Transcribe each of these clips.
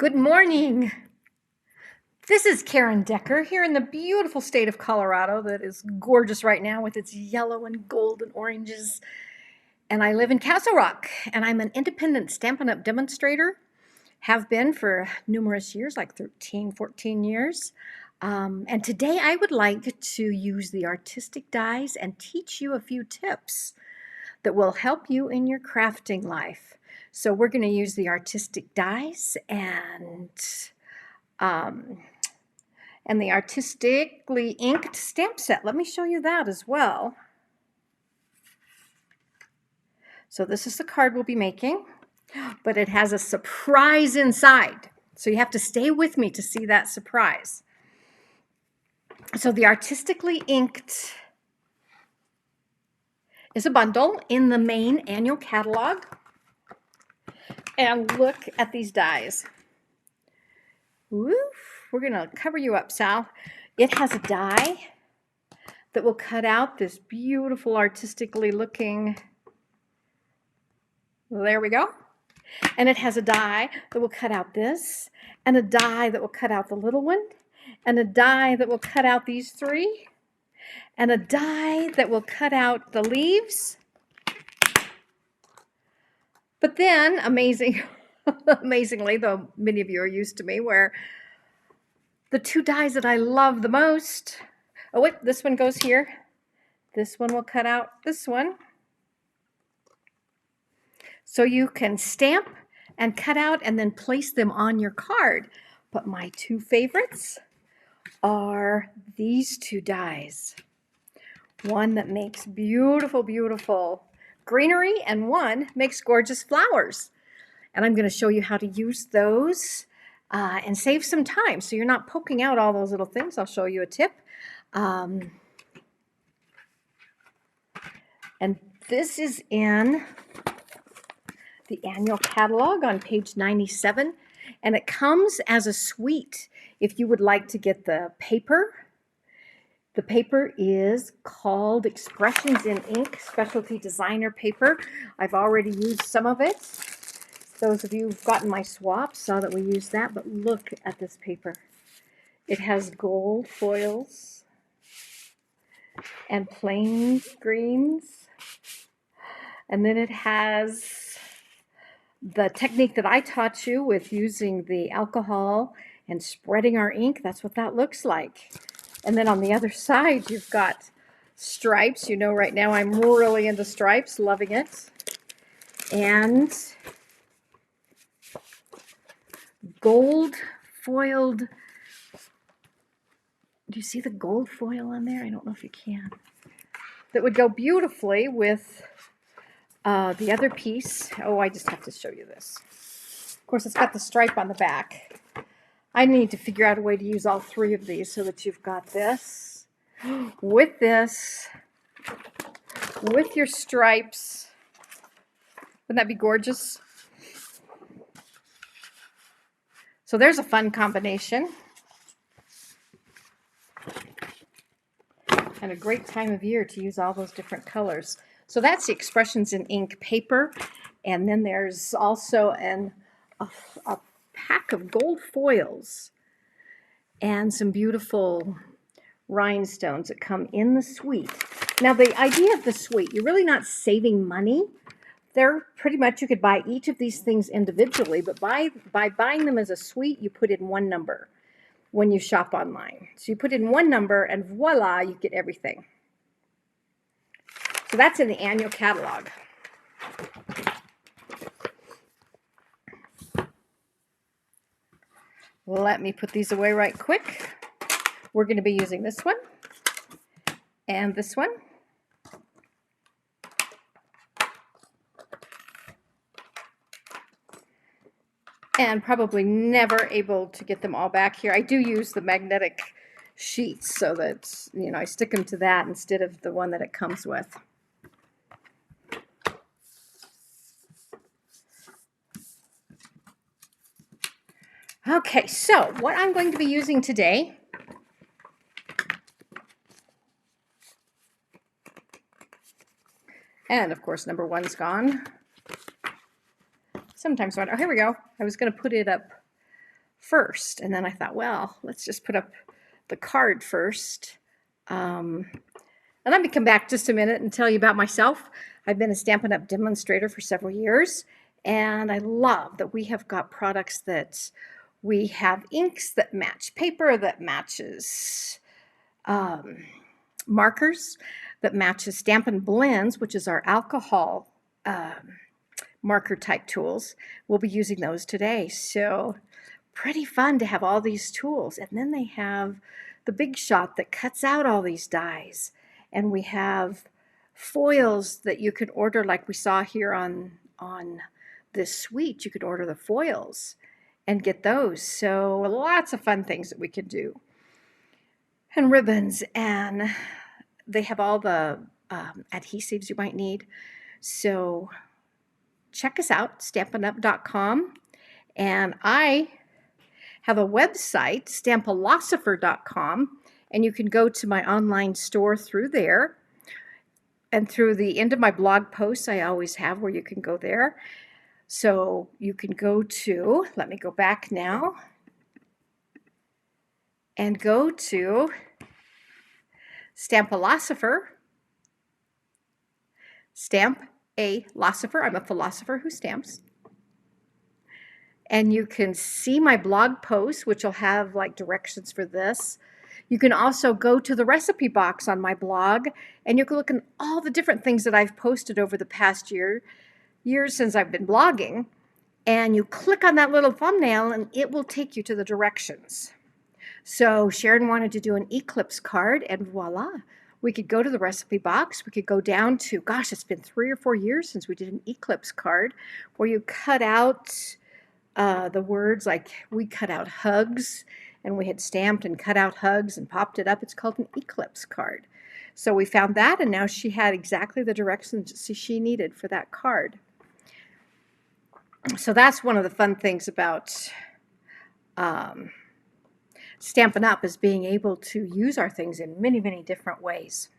Good morning. This is Karen Decker here in the beautiful state of Colorado that is gorgeous right now with its yellow and gold and oranges. And I live in Castle Rock, and I'm an independent Stampin' Up! Demonstrator. Have been for numerous years, like 13, 14 years. And today I would like to use the artistic dies and teach you a few tips that will help you in your crafting life. So we're going to use the artistic dies um, and the artistically inked stamp set. Let me show you that as well. So this is the card we'll be making, but it has a surprise inside. So you have to stay with me to see that surprise. So the artistically inked is a bundle in the main annual catalog. And look at these dies. Woof. We're going to cover you up, Sal. It has a die that will cut out this beautiful artistically looking, there we go. And it has a die that will cut out this, and a die that will cut out the little one, and a die that will cut out these three, and a die that will cut out the leaves. But then, amazingly, though many of you are used to me, where the two dies that I love the most, oh wait, this one goes here. This one will cut out this one. So you can stamp and cut out and then place them on your card. But my two favorites are these two dies. One that makes beautiful, beautiful greenery, and one makes gorgeous flowers. And I'm going to show you how to use those and save some time so you're not poking out all those little things. I'll show you a tip. And this is in the annual catalog on page 97, and it comes as a suite if you would like to get the paper. The paper is called Expressions in Ink Specialty Designer Paper. I've already used some of it. Those of you who've gotten my swap saw that we used that, but look at this paper. It has gold foils and plain greens, and then it has the technique that I taught you with using the alcohol and spreading our ink. That's what that looks like. And then on the other side, you've got stripes. You know, right now I'm really into stripes, loving it. And gold foiled. Do you see the gold foil on there? I don't know if you can. That would go beautifully with the other piece. Oh, I just have to show you this. Of course, it's got the stripe on the back. I need to figure out a way to use all three of these so that you've got this, with your stripes. Wouldn't that be gorgeous? So there's a fun combination. And a great time of year to use all those different colors. So that's the Expressions in Ink paper. And then there's also a pack of gold foils and some beautiful rhinestones that come in the suite. Now, the idea of the suite, you're really not saving money. They're pretty much, you could buy each of these things individually, but by buying them as a suite, you put in one number when you shop online. So you put in one number and voila, you get everything. So that's in the annual catalog. Let me put these away right quick. We're going to be using this one and this one. And probably never able to get them all back here. I do use the magnetic sheets so that, you know, I stick them to that instead of the one that it comes with. Okay, so what I'm going to be using today and of course number one's gone. Sometimes when, oh, here we go. I was going to put it up first. And then I thought, well, let's just put up the card first. And let me come back just a minute and tell you about myself. I've been a Stampin' Up! Demonstrator for several years, and I love that we have got products that we have inks that match paper, that matches markers, that matches Stampin' Blends, which is our alcohol marker type tools. We'll be using those today. So pretty fun to have all these tools. And then they have the Big Shot that cuts out all these dies. And we have foils that you can order, like we saw here on this suite. You could order the foils and get those. So lots of fun things that we can do. And ribbons, and they have all the adhesives you might need. So check us out, stampinup.com. And I have a website, Stampalosopher.com, and you can go to my online store through there. And through the end of my blog posts, I always have where you can go there. So you can go to, let me go back now, and go to Stampalosopher, Stampalosopher. I'm a philosopher who stamps. And you can see my blog posts, which will have like directions for this. You can also go to the recipe box on my blog, and you can look at all the different things that I've posted over the past years since I've been blogging. And you click on that little thumbnail, and it will take you to the directions. So Sharon wanted to do an eclipse card, and voila. We could go to the recipe box. We could go down to, gosh, it's been 3 or 4 years since we did an eclipse card, where you cut out the words, like we cut out hugs, and we had stamped and cut out hugs and popped it up. It's called an eclipse card. So we found that, and now she had exactly the directions she needed for that card. So that's one of the fun things about Stampin' Up! Is being able to use our things in many, many different ways.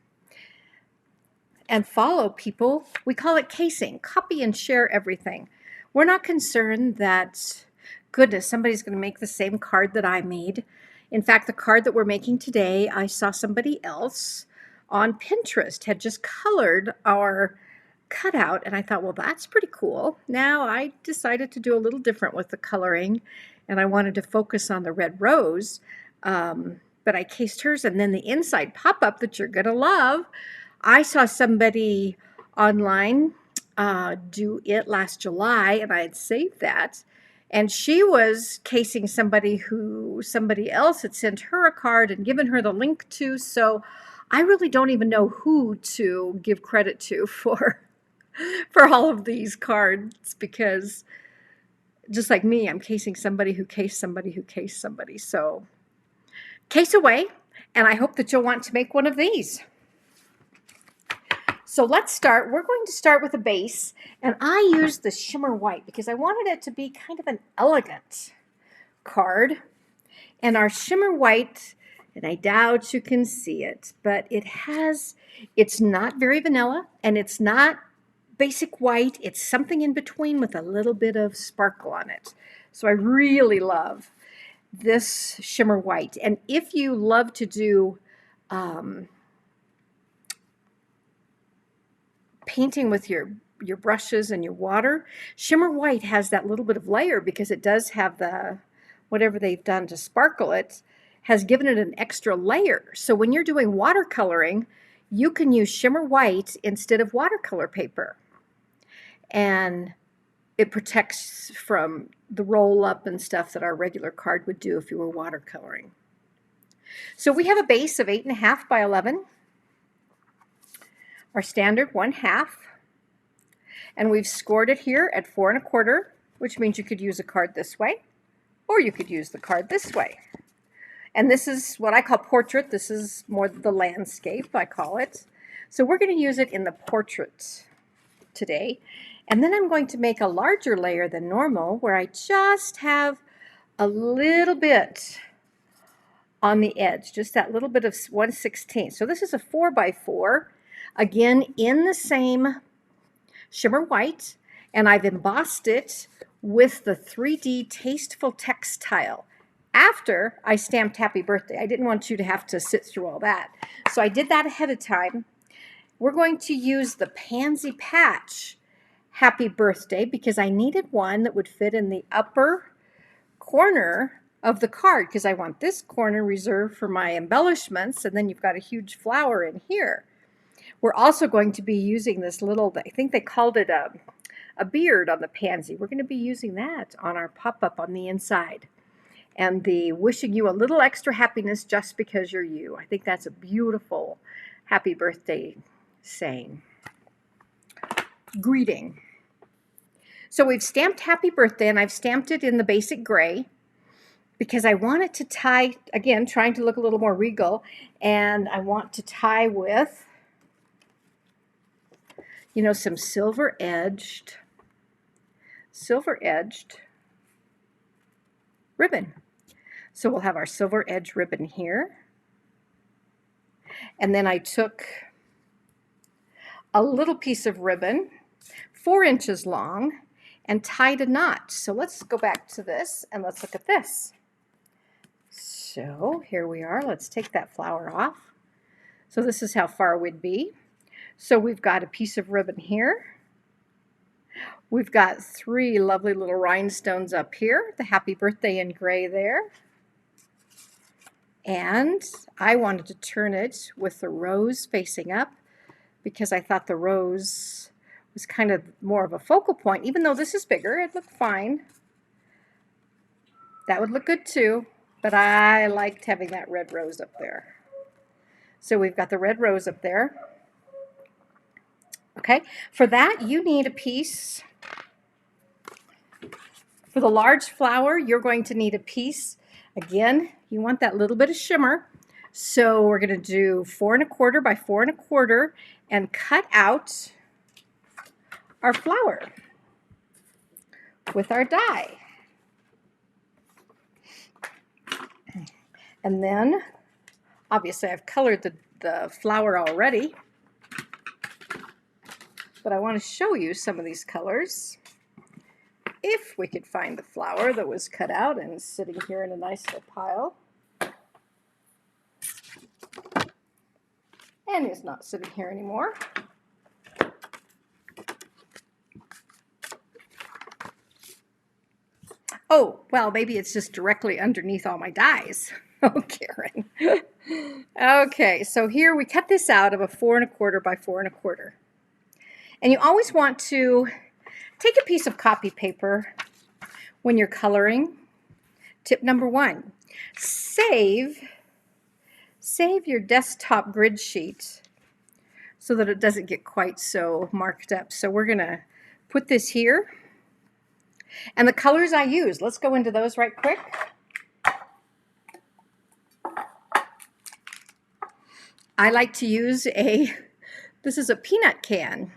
And follow people. We call it casing. Copy and share everything. We're not concerned that, goodness, somebody's going to make the same card that I made. In fact, the card that we're making today, I saw somebody else on Pinterest had just colored our cutout, and I thought, well, that's pretty cool. Now I decided to do a little different with the coloring, and I wanted to focus on the red rose, but I cased hers, and then the inside pop-up that you're going to love. I saw somebody online do it last July, and I had saved that. And she was casing somebody who somebody else had sent her a card and given her the link to. So I really don't even know who to give credit to for all of these cards, because just like me, I'm casing somebody who cased somebody who cased somebody. So case away, and I hope that you'll want to make one of these. So let's start. We're going to start with a base, and I used the shimmer white because I wanted it to be kind of an elegant card. And our shimmer white, and I doubt you can see it, but it's not very vanilla, and it's not basic white. It's something in between with a little bit of sparkle on it. So I really love this shimmer white. And if you love to do painting with your brushes and your water, shimmer white has that little bit of layer because it does have the, whatever they've done to sparkle it, has given it an extra layer. So when you're doing watercoloring, you can use shimmer white instead of watercolor paper. And it protects from the roll up and stuff that our regular card would do if you were watercoloring. So we have a base of 8.5 by 11. Our standard 1/2, and we've scored it here at 4 1/4, which means you could use a card this way, or you could use the card this way. And this is what I call portrait. This is more the landscape, I call it. So we're going to use it in the portrait today. And then I'm going to make a larger layer than normal, where I just have a little bit on the edge, just that little bit of 1/16. So this is a 4 by 4. Again, in the same shimmer white, and I've embossed it with the 3D Tasteful Textile. after I stamped happy birthday. I didn't want you to have to sit through all that. So I did that ahead of time. We're going to use the Pansy Patch happy birthday because I needed one that would fit in the upper corner of the card because I want this corner reserved for my embellishments, and then you've got a huge flower in here. We're also going to be using this little, I think they called it a beard on the pansy. We're going to be using that on our pop-up on the inside. And the wishing you a little extra happiness just because you're you. I think that's a beautiful happy birthday saying. Greeting. So we've stamped happy birthday, and I've stamped it in the basic gray because I want it to tie, again, trying to look a little more regal, and I want to tie with, you know, some silver edged ribbon. So we'll have our silver edge ribbon here. And then I took a little piece of ribbon, 4 inches long, and tied a knot. So let's go back to this and let's look at this. So here we are. Let's take that flower off. So this is how far we'd be. So we've got a piece of ribbon here. We've got 3 lovely little rhinestones up here, the happy birthday in gray there. And I wanted to turn it with the rose facing up because I thought the rose was kind of more of a focal point. Even though this is bigger, it looked fine. That would look good too, but I liked having that red rose up there. So we've got the red rose up there. Okay, for that you need a piece. For the large flower, you're going to need a piece. Again, you want that little bit of shimmer. So we're going to do 4 1/4 by 4 1/4 and cut out our flower with our die. And then, obviously, I've colored the flower already, but I want to show you some of these colors. If we could find the flower that was cut out and sitting here in a nice little pile. And is not sitting here anymore. Oh, well, maybe it's just directly underneath all my dies. Oh, Karen. Okay, so here we cut this out of a 4 1/4 by 4 1/4. And you always want to take a piece of copy paper when you're coloring. Tip number 1, save your desktop grid sheet so that it doesn't get quite so marked up. So we're going to put this here. And the colors I use, let's go into those right quick. I like to use this is a peanut can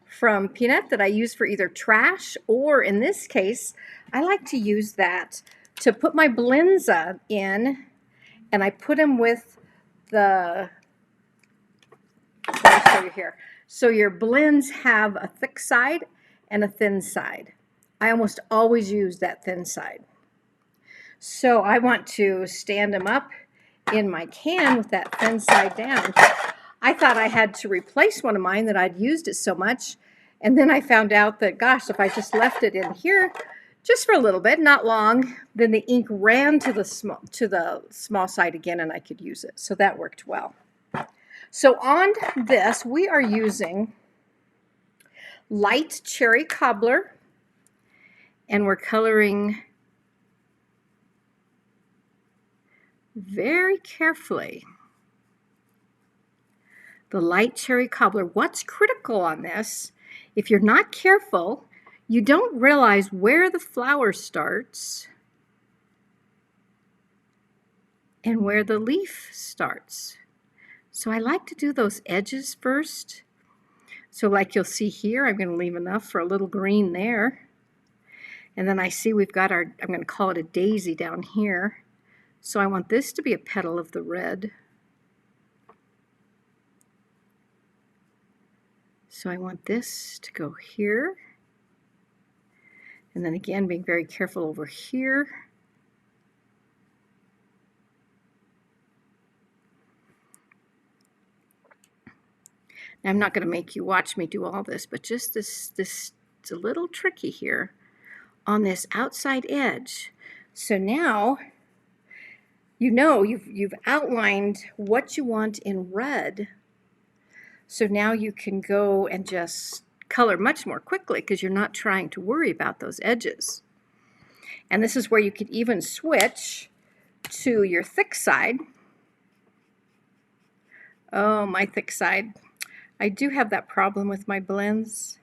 from Peanut that I use for either trash, or in this case, I like to use that to put my blends in, and I put them with the, let me show you here. So your blends have a thick side and a thin side. I almost always use that thin side. So I want to stand them up in my can with that thin side down. I thought I had to replace one of mine that I'd used it so much. And then I found out that, gosh, if I just left it in here just for a little bit, not long, then the ink ran to the small side again and I could use it. So that worked well. So on this, we are using light cherry cobbler, and we're coloring very carefully. The light cherry cobbler. What's critical on this, if you're not careful, you don't realize where the flower starts and where the leaf starts. So I like to do those edges first. So like you'll see here, I'm going to leave enough for a little green there. And then I see we've got our, I'm going to call it a daisy down here. So I want this to be a petal of the red. So I want this to go here. And then again, being very careful over here. I'm not going to make you watch me do all this, but just this it's a little tricky here on this outside edge. So now you know you've outlined what you want in red. So now you can go and just color much more quickly because you're not trying to worry about those edges. And this is where you could even switch to your thick side. Oh, my thick side. I do have that problem with my blends,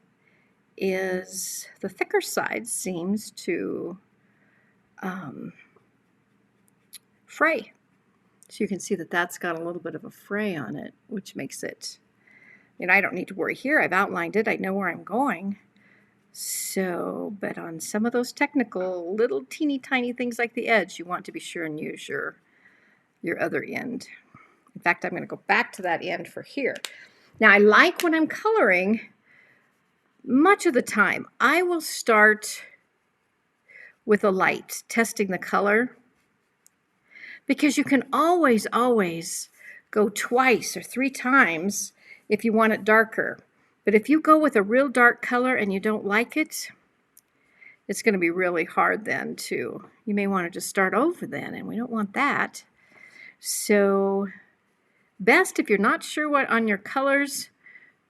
is the thicker side seems to fray. So you can see that that's got a little bit of a fray on it, which makes it, I don't need to worry here. I've outlined it. I know where I'm going. So, but on some of those technical little teeny tiny things like the edge, you want to be sure and use your other end. In fact, I'm going to go back to that end for here. Now, I like when I'm coloring, much of the time, I will start with a light, testing the color, because you can always go twice or 3 times if you want it darker. But if you go with a real dark color and you don't like it, it's going to be really hard then to, you may want to just start over then, and we don't want that. So best if you're not sure what on your colors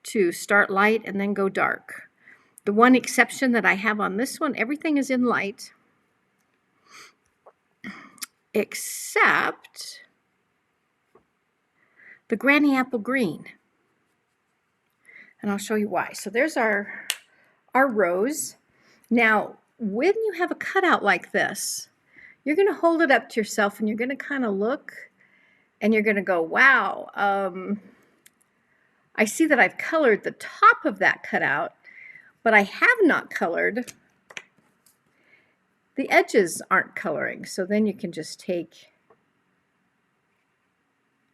to start light and then go dark. The one exception that I have on this one, everything is in light except the Granny Apple Green. And I'll show you why. So there's our rose. Now, when you have a cutout like this, you're going to hold it up to yourself and you're going to kind of look and you're going to go, wow, I see that I've colored the top of that cutout, but I have not colored the edges. Aren't coloring. So then you can just take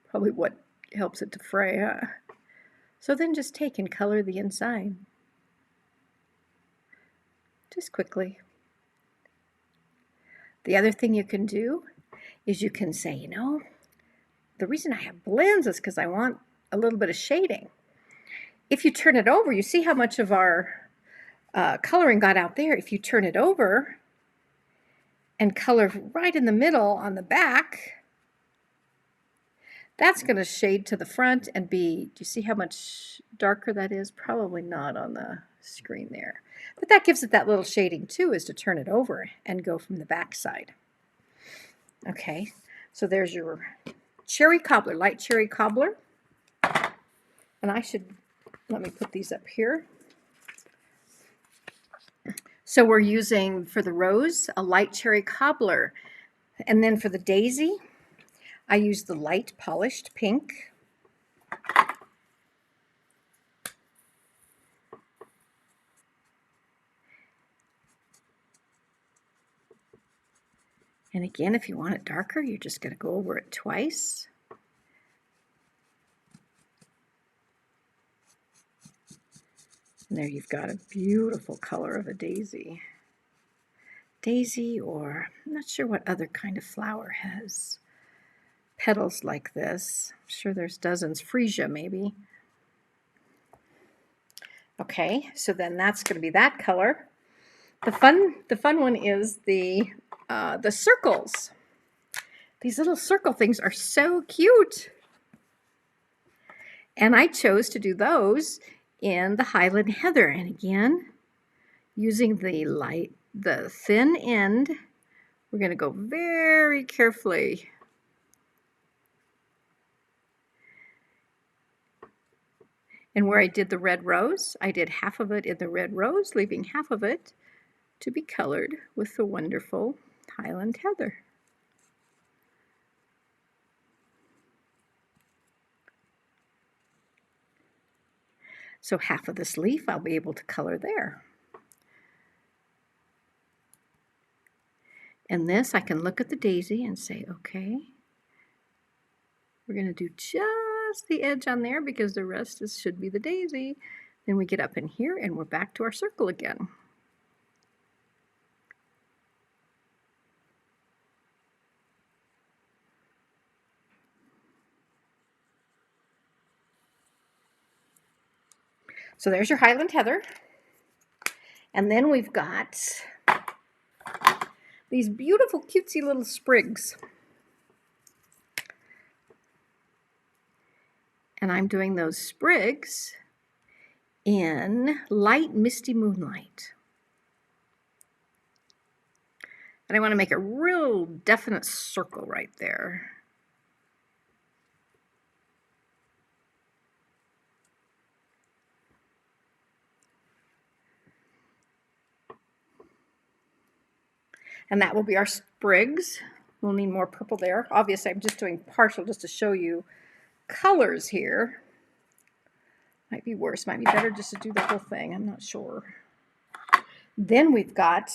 probably what helps it to fray, huh? So then just take and color the inside. Just quickly. The other thing you can do is you can say, the reason I have blends is because I want a little bit of shading. If you turn it over, you see how much of our coloring got out there. If you turn it over and color right in the middle on the back, that's going to shade to the front and be, do you see how much darker that is? Probably not on the screen there. But that gives it that little shading too, is to turn it over and go from the back side. Okay, so there's your cherry cobbler, light cherry cobbler. And let me put these up here. So we're using, for the rose, a light cherry cobbler. And then for the daisy, I use the light polished pink. And again, if you want it darker, you're just going to go over it twice. And there you've got a beautiful color of a daisy. Daisy, or I'm not sure what other kind of flower has petals like this. I'm sure there's dozens. Freesia, maybe. Okay, so then that's going to be that color. The fun one is the circles. These little circle things are so cute. And I chose to do those in the Highland Heather. And again, using the thin end, we're going to go very carefully. And where I did the red rose, I did half of it in the red rose, leaving half of it to be colored with the wonderful Highland Heather. So half of this leaf I'll be able to color there. And this, I can look at the daisy and say, okay, we're going to do just the edge on there because the rest should be the daisy. Then we get up in here and we're back to our circle again. So there's your Highland Heather. And then we've got these beautiful cutesy little sprigs. And I'm doing those sprigs in light misty moonlight. And I want to make a real definite circle right there. And that will be our sprigs. We'll need more purple there. Obviously, I'm just doing partial just to show you colors here. Might be worse, might be better just to do the whole thing. I'm not sure. Then we've got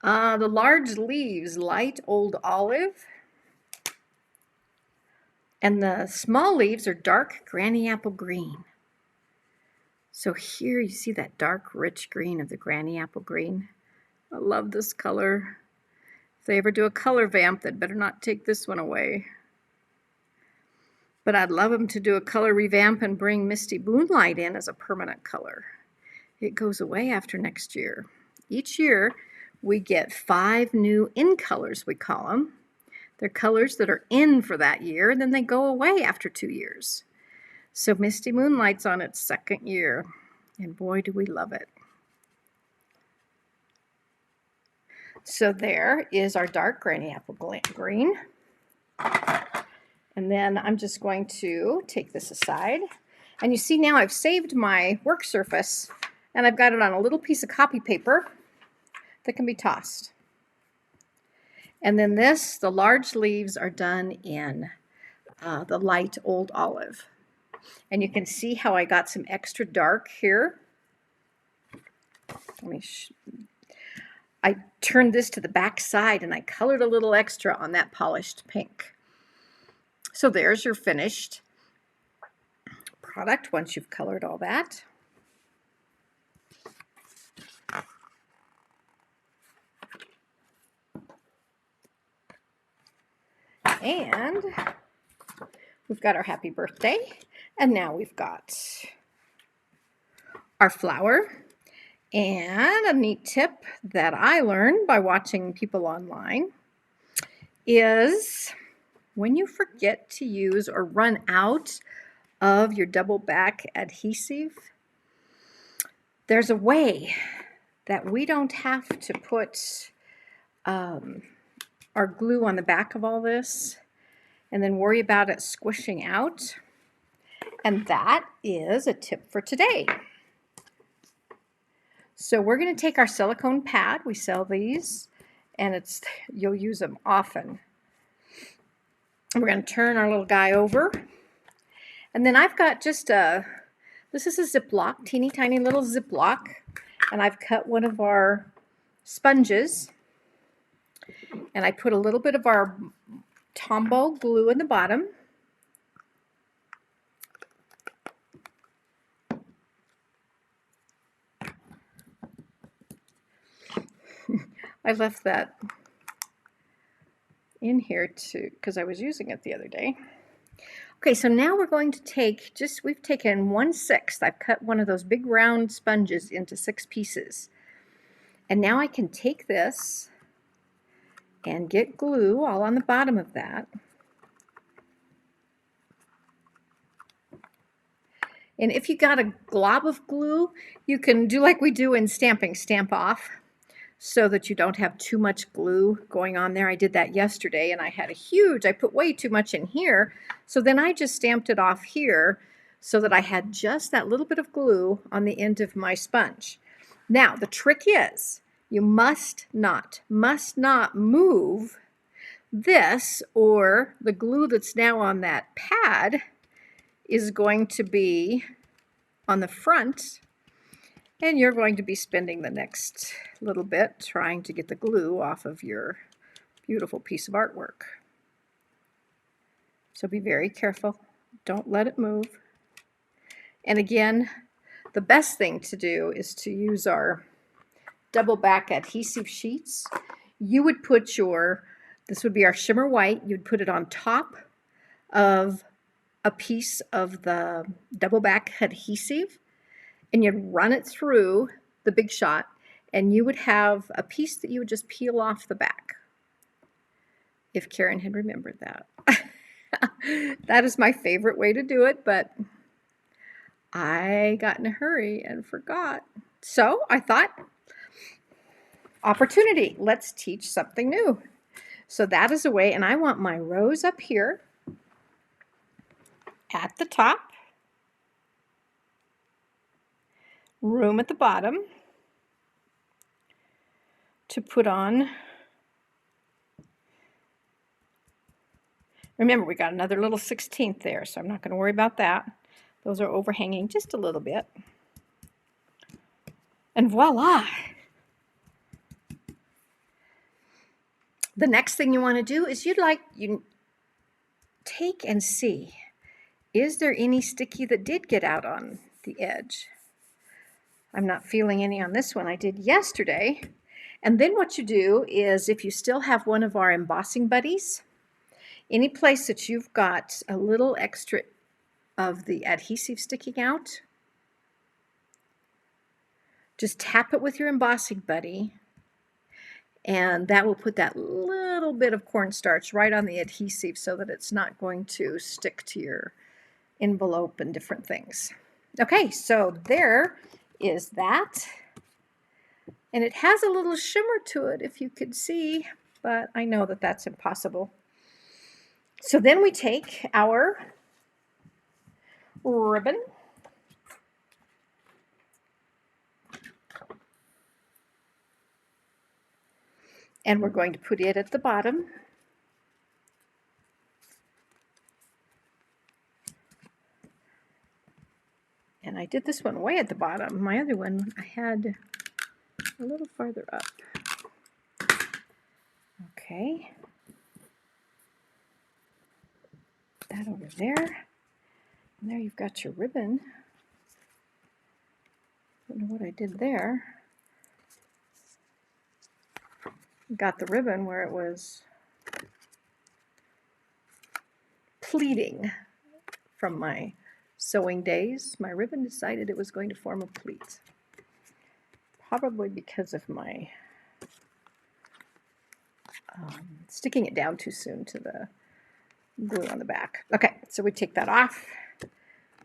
the large leaves, light old olive. And the small leaves are dark granny apple green. So here you see that dark, rich green of the granny apple green. I love this color. If they ever do a color vamp, they'd better not take this one away. But I'd love them to do a color revamp and bring Misty Moonlight in as a permanent color. It goes away after next year. Each year, we get 5 new in colors, we call them. They're colors that are in for that year, and then they go away after 2 years. So Misty Moonlight's on its 2nd year, and boy, do we love it. So there is our dark granny apple green. And then I'm just going to take this aside. And you see now I've saved my work surface, and I've got it on a little piece of copy paper that can be tossed. And then this, the large leaves are done in the light old olive. And you can see how I got some extra dark here. I turned this to the back side and I colored a little extra on that polished pink. So there's your finished product once you've colored all that. And we've got our happy birthday, and now we've got our flower. And a neat tip that I learned by watching people online is when you forget to use or run out of your double back adhesive, there's a way that we don't have to put our glue on the back of all this and then worry about it squishing out. And that is a tip for today. So we're going to take our silicone pad. We sell these, and you'll use them often. We're going to turn our little guy over. And then I've got just this is a Ziploc, teeny tiny little Ziploc, and I've cut one of our sponges, and I put a little bit of our Tombow glue in the bottom. I left that in here too because I was using it the other day. Okay, so now we're going to take we've taken 1/6. I've cut one of those big round sponges into 6 pieces. And now I can take this and get glue all on the bottom of that. And if you got a glob of glue, you can do like we do in stamping, stamp off, so that you don't have too much glue going on there. I did that yesterday, and I had I put way too much in here, so then I just stamped it off here so that I had just that little bit of glue on the end of my sponge. Now, the trick is you must not move this, or the glue that's now on that pad is going to be on the front, and you're going to be spending the next little bit trying to get the glue off of your beautiful piece of artwork. So be very careful. Don't let it move. And again, the best thing to do is to use our double back adhesive sheets. You would put this would be our shimmer white, you'd put it on top of a piece of the double back adhesive and you'd run it through the Big Shot, and you would have a piece that you would just peel off the back. If Karen had remembered that. That is my favorite way to do it, but I got in a hurry and forgot. So I thought, opportunity, let's teach something new. So that is a way, and I want my rose up here at the top, room at the bottom to put on. Remember, we got another little 16th there, so I'm not going to worry about that. Those are overhanging just a little bit. And voila! The next thing you want to do is you take and see, is there any sticky that did get out on the edge? I'm not feeling any on this one. I did yesterday. And then what you do is, if you still have one of our embossing buddies, any place that you've got a little extra of the adhesive sticking out, just tap it with your embossing buddy, and that will put that little bit of cornstarch right on the adhesive so that it's not going to stick to your envelope and different things. Okay, so there is that. And it has a little shimmer to it, if you could see, but I know that that's impossible. So then we take our ribbon, and we're going to put it at the bottom. And I did this one way at the bottom. My other one I had a little farther up. Okay. That over there. And there you've got your ribbon. Don't know what I did there. Got the ribbon where it was pleating from my sewing days. My ribbon decided it was going to form a pleat. Probably because of my sticking it down too soon to the glue on the back. Okay, so we take that off.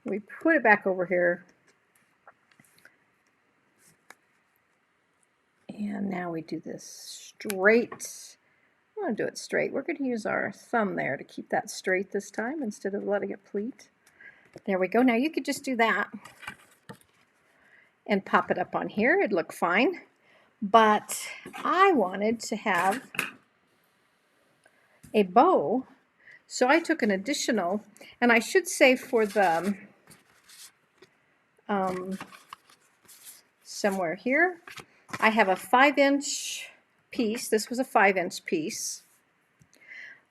We put it back over here. And now we do this straight. I want to do it straight. We're going to use our thumb there to keep that straight this time instead of letting it pleat. There we go. Now you could just do that and pop it up on here. It'd look fine. But I wanted to have a bow, so I took an additional, and I should say for the somewhere here, I have a 5-inch piece. This was a 5-inch piece.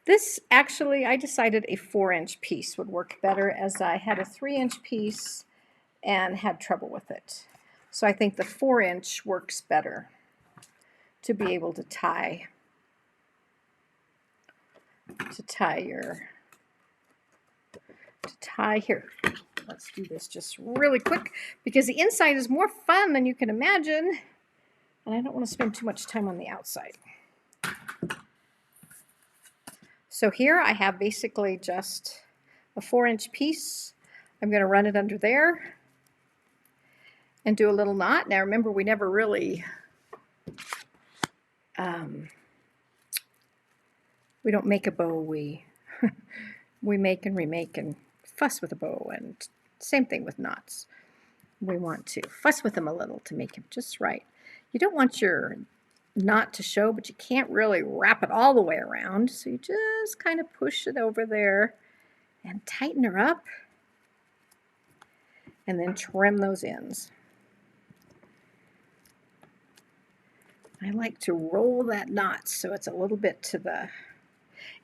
This actually, I decided a 4-inch piece would work better, as I had a 3-inch piece and had trouble with it. So I think the 4-inch works better to be able to tie here. Let's do this just really quick because the inside is more fun than you can imagine, and I don't want to spend too much time on the outside. So here I have basically just a 4-inch piece. I'm going to run it under there and do a little knot. Now remember, we never really we don't make a bow, we make and remake and fuss with a bow, and same thing with knots. We want to fuss with them a little to make them just right. You don't want your knot to show, but you can't really wrap it all the way around, so you just kind of push it over there and tighten her up, and then trim those ends. I like to roll that knot so it's a little bit to the...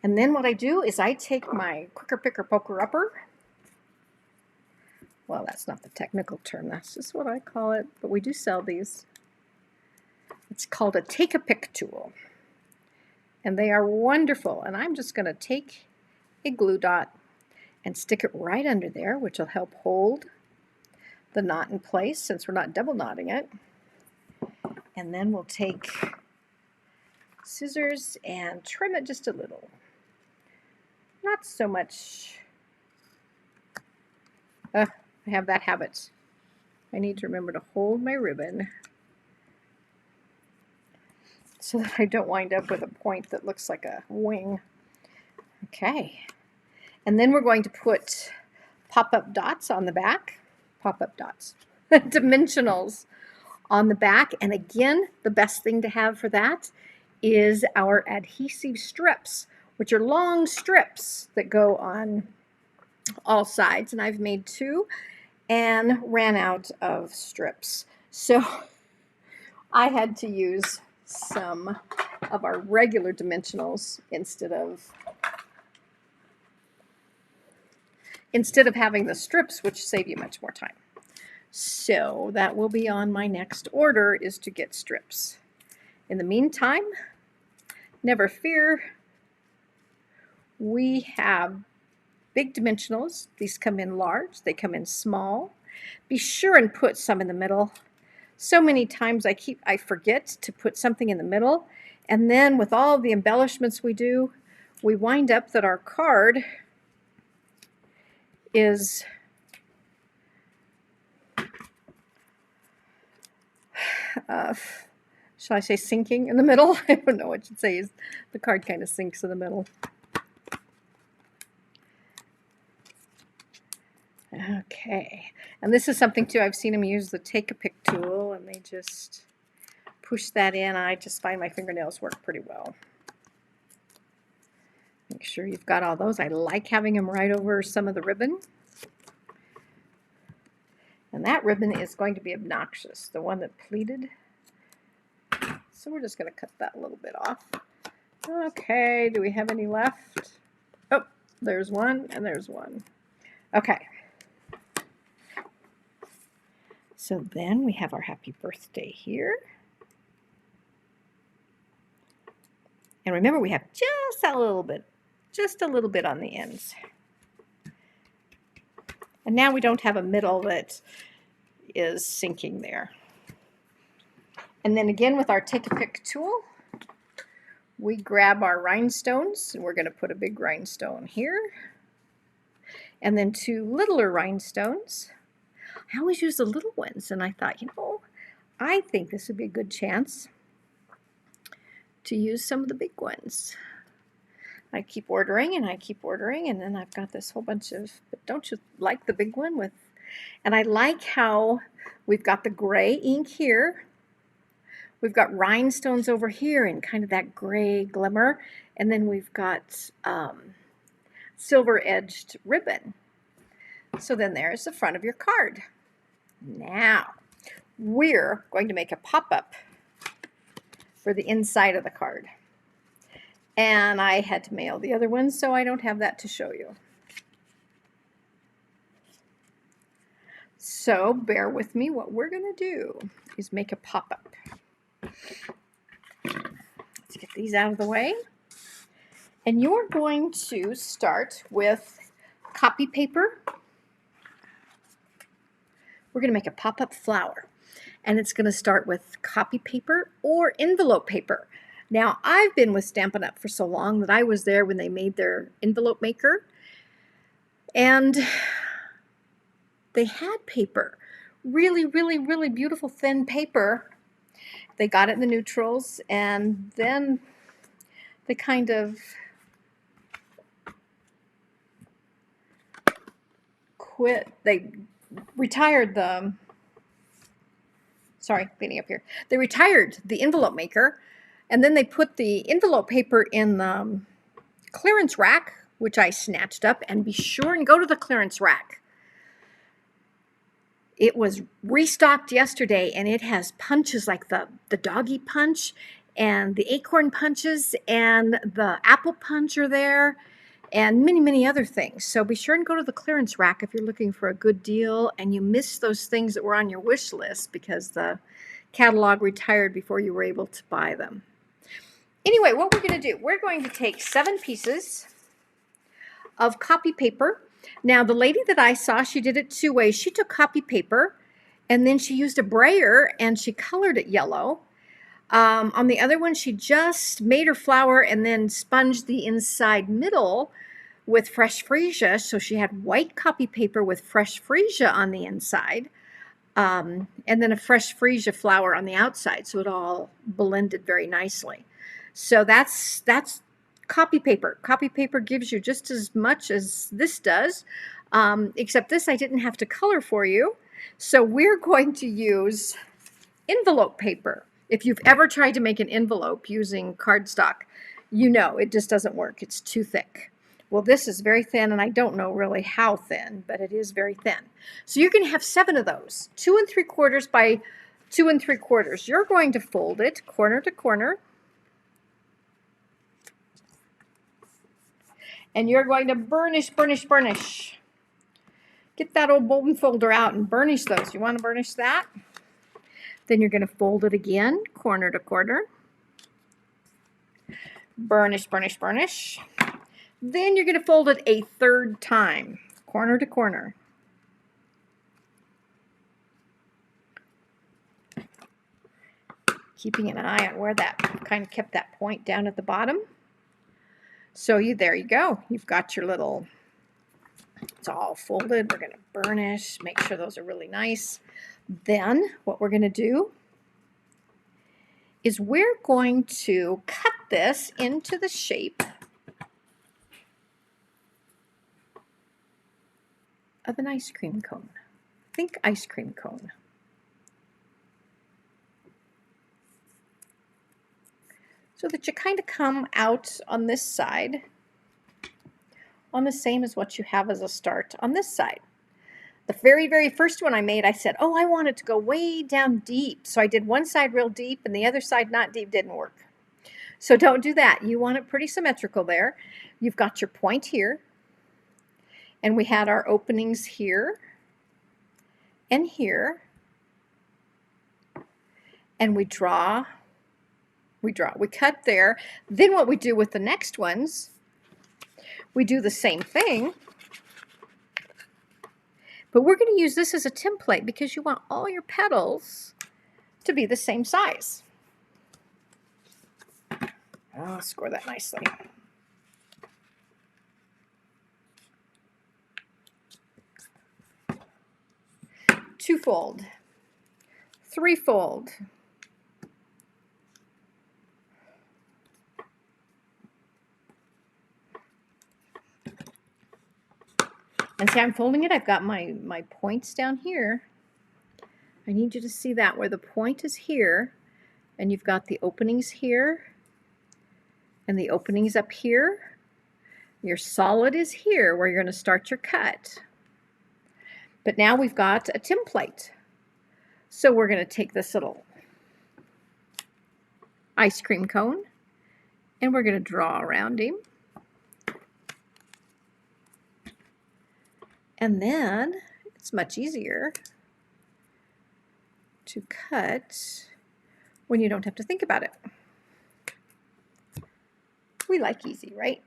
And then what I do is I take my quicker picker poker upper. Well, that's not the technical term, that's just what I call it, but we do sell these. It's called a take-a-pick tool, and they are wonderful. And I'm just going to take a glue dot and stick it right under there, which will help hold the knot in place since we're not double knotting it. And then we'll take scissors and trim it just a little. Not so much. I have that habit. I need to remember to hold my ribbon so that I don't wind up with a point that looks like a wing. Okay. And then we're going to put pop-up dots on the back. Pop-up dots. Dimensionals on the back. And again, the best thing to have for that is our adhesive strips, which are long strips that go on all sides. And I've made 2 and ran out of strips. So I had to use some of our regular dimensionals instead of having the strips, which save you much more time. So that will be on my next order, is to get strips. In the meantime, never fear, we have big dimensionals. These come in large, they come in small. Be sure and put some in the middle. So many times I forget to put something in the middle, and then with all the embellishments we do, we wind up that our card is shall I say sinking in the middle? I don't know what I should say. The card kind of sinks in the middle. Okay, and this is something too, I've seen them use the take-a-pick tool, and they just push that in. I just find my fingernails work pretty well. Make sure you've got all those. I like having them right over some of the ribbon. And that ribbon is going to be obnoxious, the one that pleated. So we're just going to cut that a little bit off. Okay, do we have any left? Oh, there's one and there's one. Okay. So then we have our happy birthday here. And remember, we have just a little bit on the ends. And now we don't have a middle that is sinking there. And then again with our take-a-pick tool, we grab our rhinestones, and we're going to put a big rhinestone here. And then 2 littler rhinestones. I always use the little ones, and I thought, I think this would be a good chance to use some of the big ones. I keep ordering, and then I've got this whole bunch of, but don't you like the big one with, and I like how we've got the gray ink here. We've got rhinestones over here in kind of that gray glimmer, and then we've got silver-edged ribbon. So then there's the front of your card. Now, we're going to make a pop-up for the inside of the card. And I had to mail the other one, so I don't have that to show you. So bear with me. What we're going to do is make a pop-up. Let's get these out of the way. And you're going to start with copy paper. We're going to make a pop-up flower. And it's going to start with copy paper or envelope paper. Now, I've been with Stampin' Up! For so long that I was there when they made their envelope maker. And they had paper. Really, really, really beautiful thin paper. They got it in the neutrals, and then they kind of quit. They retired the, sorry, cleaning up here. They retired the envelope maker, and then they put the envelope paper in the clearance rack, which I snatched up, and be sure and go to the clearance rack. It was restocked yesterday, and it has punches like the doggy punch and the acorn punches and the apple punch are there and many, many other things. So be sure and go to the clearance rack if you're looking for a good deal and you missed those things that were on your wish list because the catalog retired before you were able to buy them. Anyway, what we're going to do, we're going to take 7 pieces of copy paper. Now, the lady that I saw, she did it 2 ways. She took copy paper, and then she used a brayer, and she colored it yellow. On the other one, she just made her flower and then sponged the inside middle with fresh freesia. So she had white copy paper with fresh freesia on the inside, and then a fresh freesia flower on the outside. So it all blended very nicely. So that's copy paper. Copy paper gives you just as much as this does, except this I didn't have to color for you. So we're going to use envelope paper. If you've ever tried to make an envelope using cardstock, you know it just doesn't work. It's too thick. Well, this is very thin, and I don't know really how thin, but it is very thin. So you're going to have 7 of those, 2 3/4 by 2 3/4. You're going to fold it corner to corner, and you're going to burnish, burnish, burnish. Get that old bone folder out and burnish those. You want to burnish that? Then you're going to fold it again, corner to corner. Burnish, burnish, burnish. Then you're going to fold it a 3rd time, corner to corner. Keeping an eye on where that kind of kept that point down at the bottom. So there you go. You've got your little, it's all folded. We're going to burnish, make sure those are really nice. Then what we're going to do is we're going to cut this into the shape of an ice cream cone. Think ice cream cone. So that you kind of come out on this side on the same as what you have as a start on this side. The very, very first one I made, I said, oh, I want it to go way down deep. So I did one side real deep and the other side not deep. Didn't work. So don't do that. You want it pretty symmetrical there. You've got your point here. And we had our openings here and here. And we draw, we cut there. Then what we do with the next ones, we do the same thing. But we're going to use this as a template because you want all your petals to be the same size. I'll score that nicely. Two-fold, three-fold, and see, I'm folding it. I've got my points down here. I need you to see that where the point is here, and you've got the openings here, and the openings up here. Your solid is here where you're going to start your cut. But now we've got a template. So we're going to take this little ice cream cone, and we're going to draw around him. And then it's much easier to cut when you don't have to think about it. We like easy, right?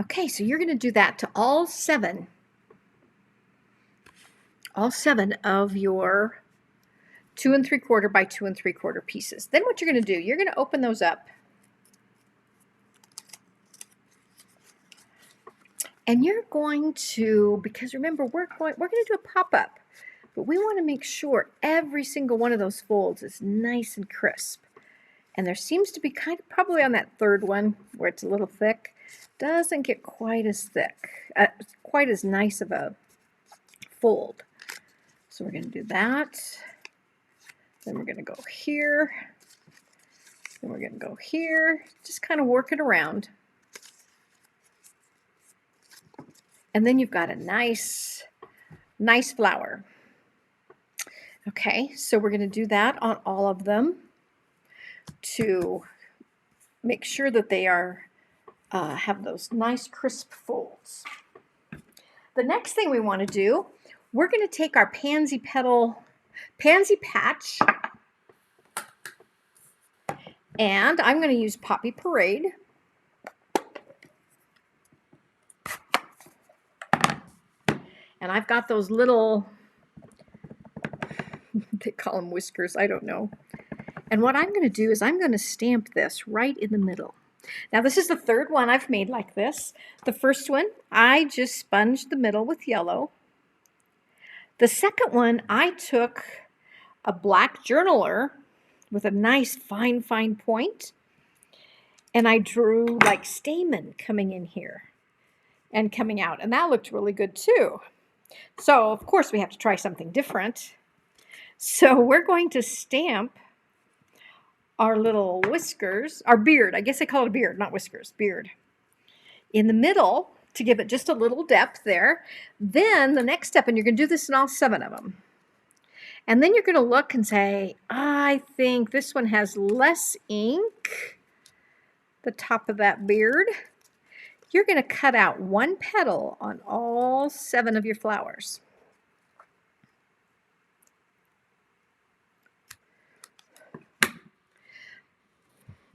Okay, so you're going to do that to all 7 of your 2 3/4 by 2 3/4 pieces. Then what you're going to do, you're going to open those up. And you're going to, because remember, we're going to do a pop-up, but we want to make sure every single one of those folds is nice and crisp. And there seems to be kind of probably on that 3rd one where it's a little thick, doesn't get quite as thick, quite as nice of a fold. So we're going to do that. Then we're going to go here. Then we're going to go here. Just kind of work it around. And then you've got a nice flower. Okay, so we're going to do that on all of them to make sure that they are have those nice crisp folds. The next thing we want to do, we're going to take our pansy patch, And I'm going to use Poppy Parade. And I've got those little, they call them whiskers, I don't know. And what I'm going to do is I'm going to stamp this right in the middle. Now this is the third one I've made like this. The first one, I just sponged the middle with yellow. The second one, I took a black journaler with a nice fine point, and I drew like stamen coming in here and coming out, and that looked really good too. So of course we have to try something different. So we're going to stamp our little whiskers, our beard, I guess I call it a beard, not whiskers, beard, in the middle to give it just a little depth there. Then the next step, and you're going to do this in all 7 of them, and then you're going to look and say, I think this one has less ink, the top of that beard. You're going to cut out 1 petal on all 7 of your flowers.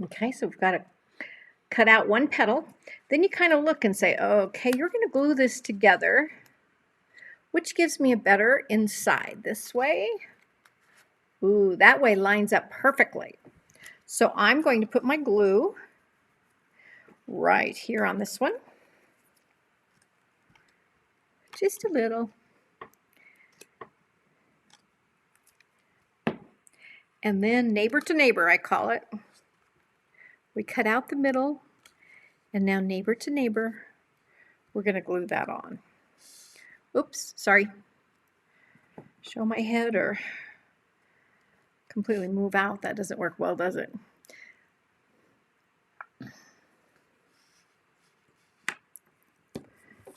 Okay, so we've got to cut out 1 petal. Then you kind of look and say, okay, you're going to glue this together. Which gives me a better inside? This way? Ooh, that way lines up perfectly. So I'm going to put my glue right here on this one. Just a little. And then neighbor to neighbor, I call it. We cut out the middle, and now neighbor to neighbor, we're going to glue that on. Oops, sorry. Show my head or completely move out. That doesn't work well, does it?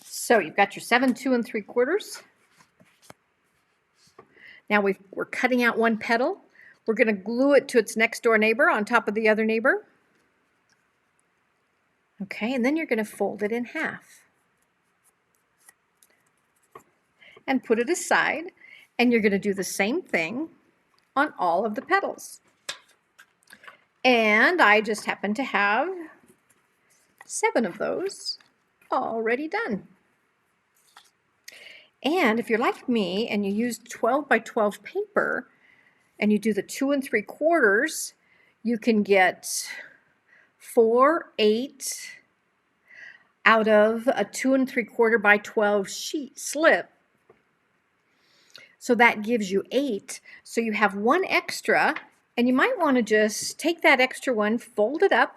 So you've got your 7 2 3/4. Now we're cutting out 1 petal. We're going to glue it to its next door neighbor on top of the other neighbor. Okay, and then you're going to fold it in half and put it aside, and you're going to do the same thing on all of the petals. And I just happen to have 7 of those already done. And if you're like me and you use 12 by 12 paper and you do the 2 3/4, you can get 4, 8 out of a 2 3/4 by 12 sheet slip. So that gives you 8. So you have 1 extra, and you might want to just take that extra one, fold it up,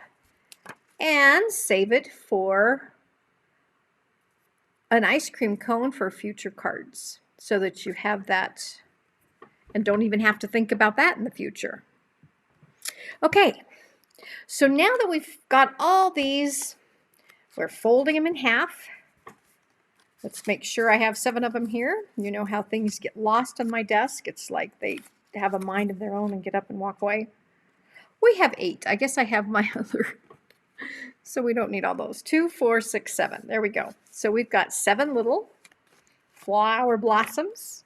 and save it for an ice cream cone for future cards so that you have that and don't even have to think about that in the future. Okay, so now that we've got all these, we're folding them in half. Let's make sure I have 7 of them here. You know how things get lost on my desk. It's like they have a mind of their own and get up and walk away. We have 8. I guess I have my other. So we don't need all those. 2, 4, 6, 7. There we go. So we've got 7 little flower blossoms.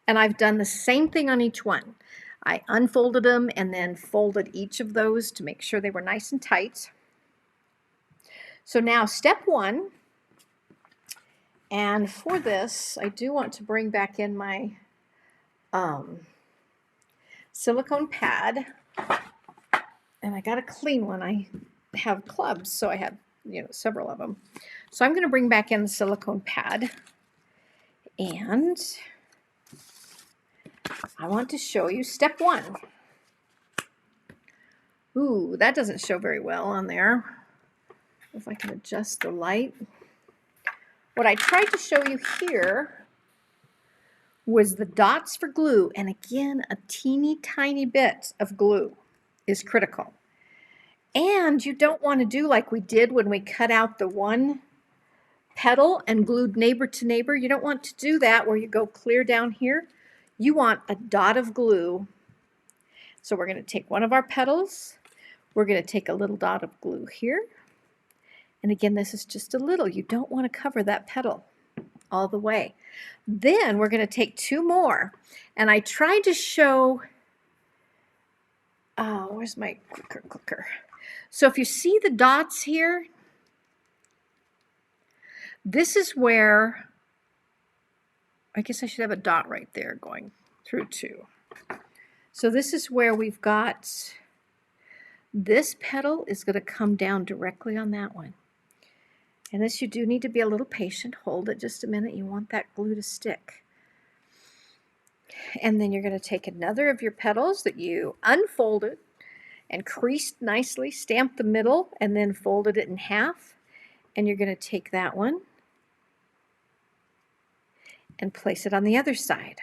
And I've done the same thing on each one. I unfolded them and then folded each of those to make sure they were nice and tight. So now step 1. And for this, I do want to bring back in my silicone pad. And I got a clean one. I have clubs, so I have, several of them. So I'm going to bring back in the silicone pad, and I want to show you step 1. Ooh, that doesn't show very well on there. If I can adjust the light. What I tried to show you here was the dots for glue, and again, a teeny tiny bit of glue is critical. And you don't want to do like we did when we cut out the 1 petal and glued neighbor to neighbor. You don't want to do that where you go clear down here. You want a dot of glue. So we're going to take one of our petals. We're going to take a little dot of glue here. And again, this is just a little. You don't want to cover that petal all the way. Then we're going to take 2 more. And I tried to show Oh, where's my clicker? So if you see the dots here, this is where, I guess I should have a dot right there going through too. So this is where we've got, this petal is going to come down directly on that one. And this, you do need to be a little patient. Hold it just a minute. You want that glue to stick. And then you're going to take another of your petals that you unfolded and creased nicely, stamped the middle, and then folded it in half. And you're going to take that one and place it on the other side.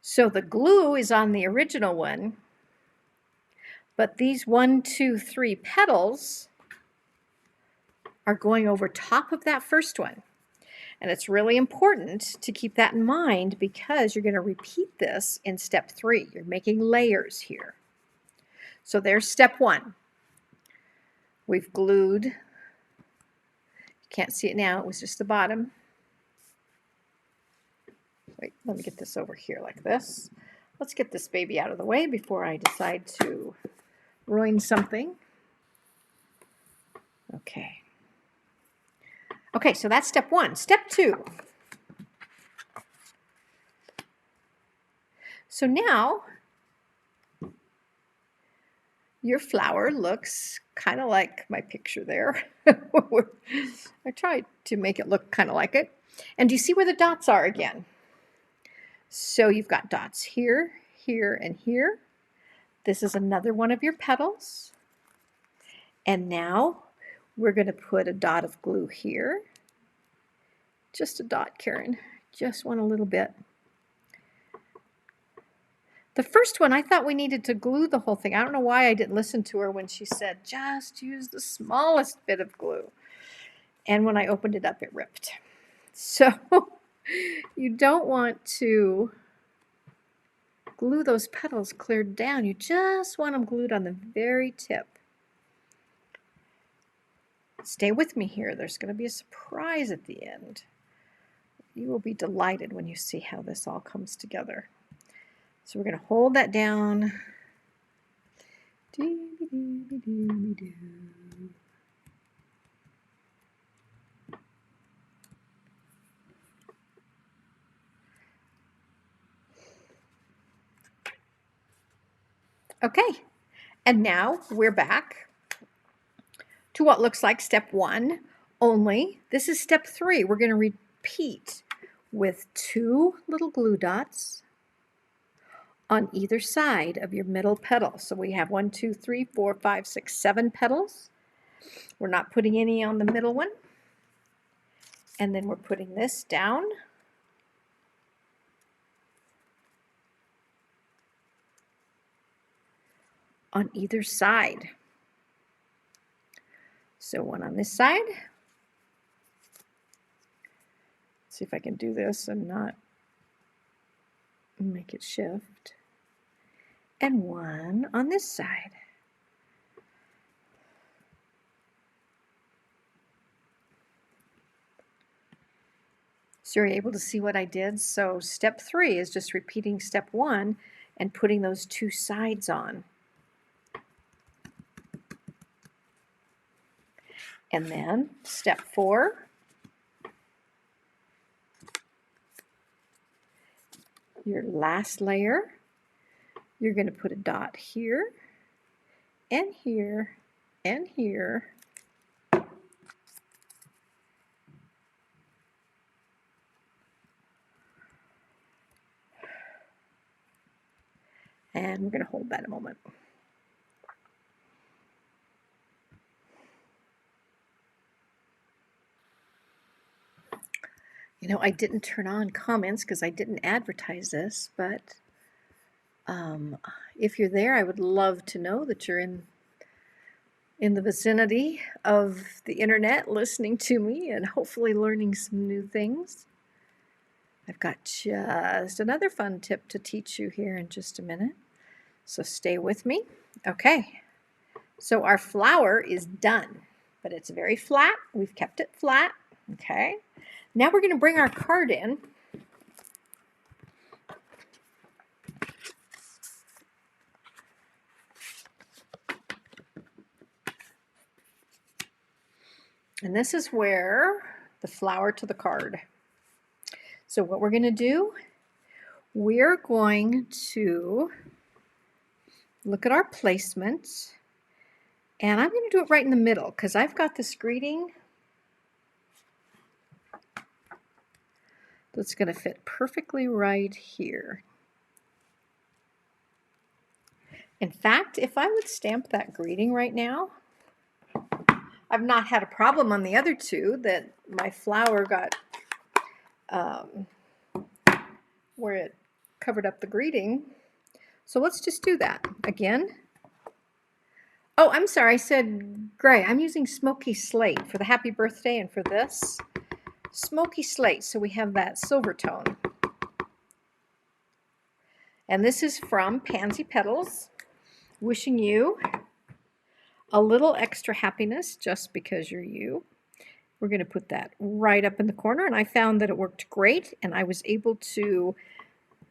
So the glue is on the original one, but these 1, 2, 3 petals are going over top of that first one. And it's really important to keep that in mind because you're going to repeat this in step 3. You're making layers here. So there's step 1. We've glued, you can't see it now, it was just the bottom. Wait, let me get this over here like this. Let's get this baby out of the way before I decide to ruin something. Okay. Okay, so that's step 1. Step 2. So now your flower looks kind of like my picture there. I tried to make it look kind of like it. And do you see where the dots are again? So you've got dots here, here, and here. This is another one of your petals. And now we're going to put a dot of glue here. Just a dot, Karen. Just one a little bit. The first one, I thought we needed to glue the whole thing. I don't know why I didn't listen to her when she said, just use the smallest bit of glue. And when I opened it up, it ripped. So you don't want to glue those petals cleared down. You just want them glued on the very tip. Stay with me here. There's going to be a surprise at the end. You will be delighted when you see how this all comes together. So we're going to hold that down. Okay, and now we're back to what looks like step 1, only this is step 3. We're going to repeat with 2 little glue dots on either side of your middle petal. So we have 1, 2, 3, 4, 5, 6, 7 petals. We're not putting any on the middle one. And then we're putting this down. On either side. So one on this side. Let's see if I can do this and not make it shift. And one on this side. So you're able to see what I did. So step 3 is just repeating step 1 and putting those 2 sides on. And then step 4, your last layer, you're going to put a dot here and here and here. And we're going to hold that a moment. You know, I didn't turn on comments because I didn't advertise this, but if you're there, I would love to know that you're in the vicinity of the internet listening to me and hopefully learning some new things. I've got just another fun tip to teach you here in just a minute, so stay with me. Okay, so our flower is done, but it's very flat. We've kept it flat, okay? Now we're going to bring our card in, And this is where the flower to the card. So what we're going to do, we're going to look at our placement. And I'm going to do it right in the middle because I've got this greeting that's going to fit perfectly right here. In fact, if I would stamp that greeting right now, I've not had a problem on the other two that my flower got where it covered up the greeting. So let's just do that again. Oh, I'm sorry, I said gray. I'm using smoky slate for the happy birthday, and for this, smoky slate. So we have that silver tone. And this is from Pansy Petals, wishing you a little extra happiness just because you're you. We're going to put that right up in the corner, and I found that it worked great, and I was able to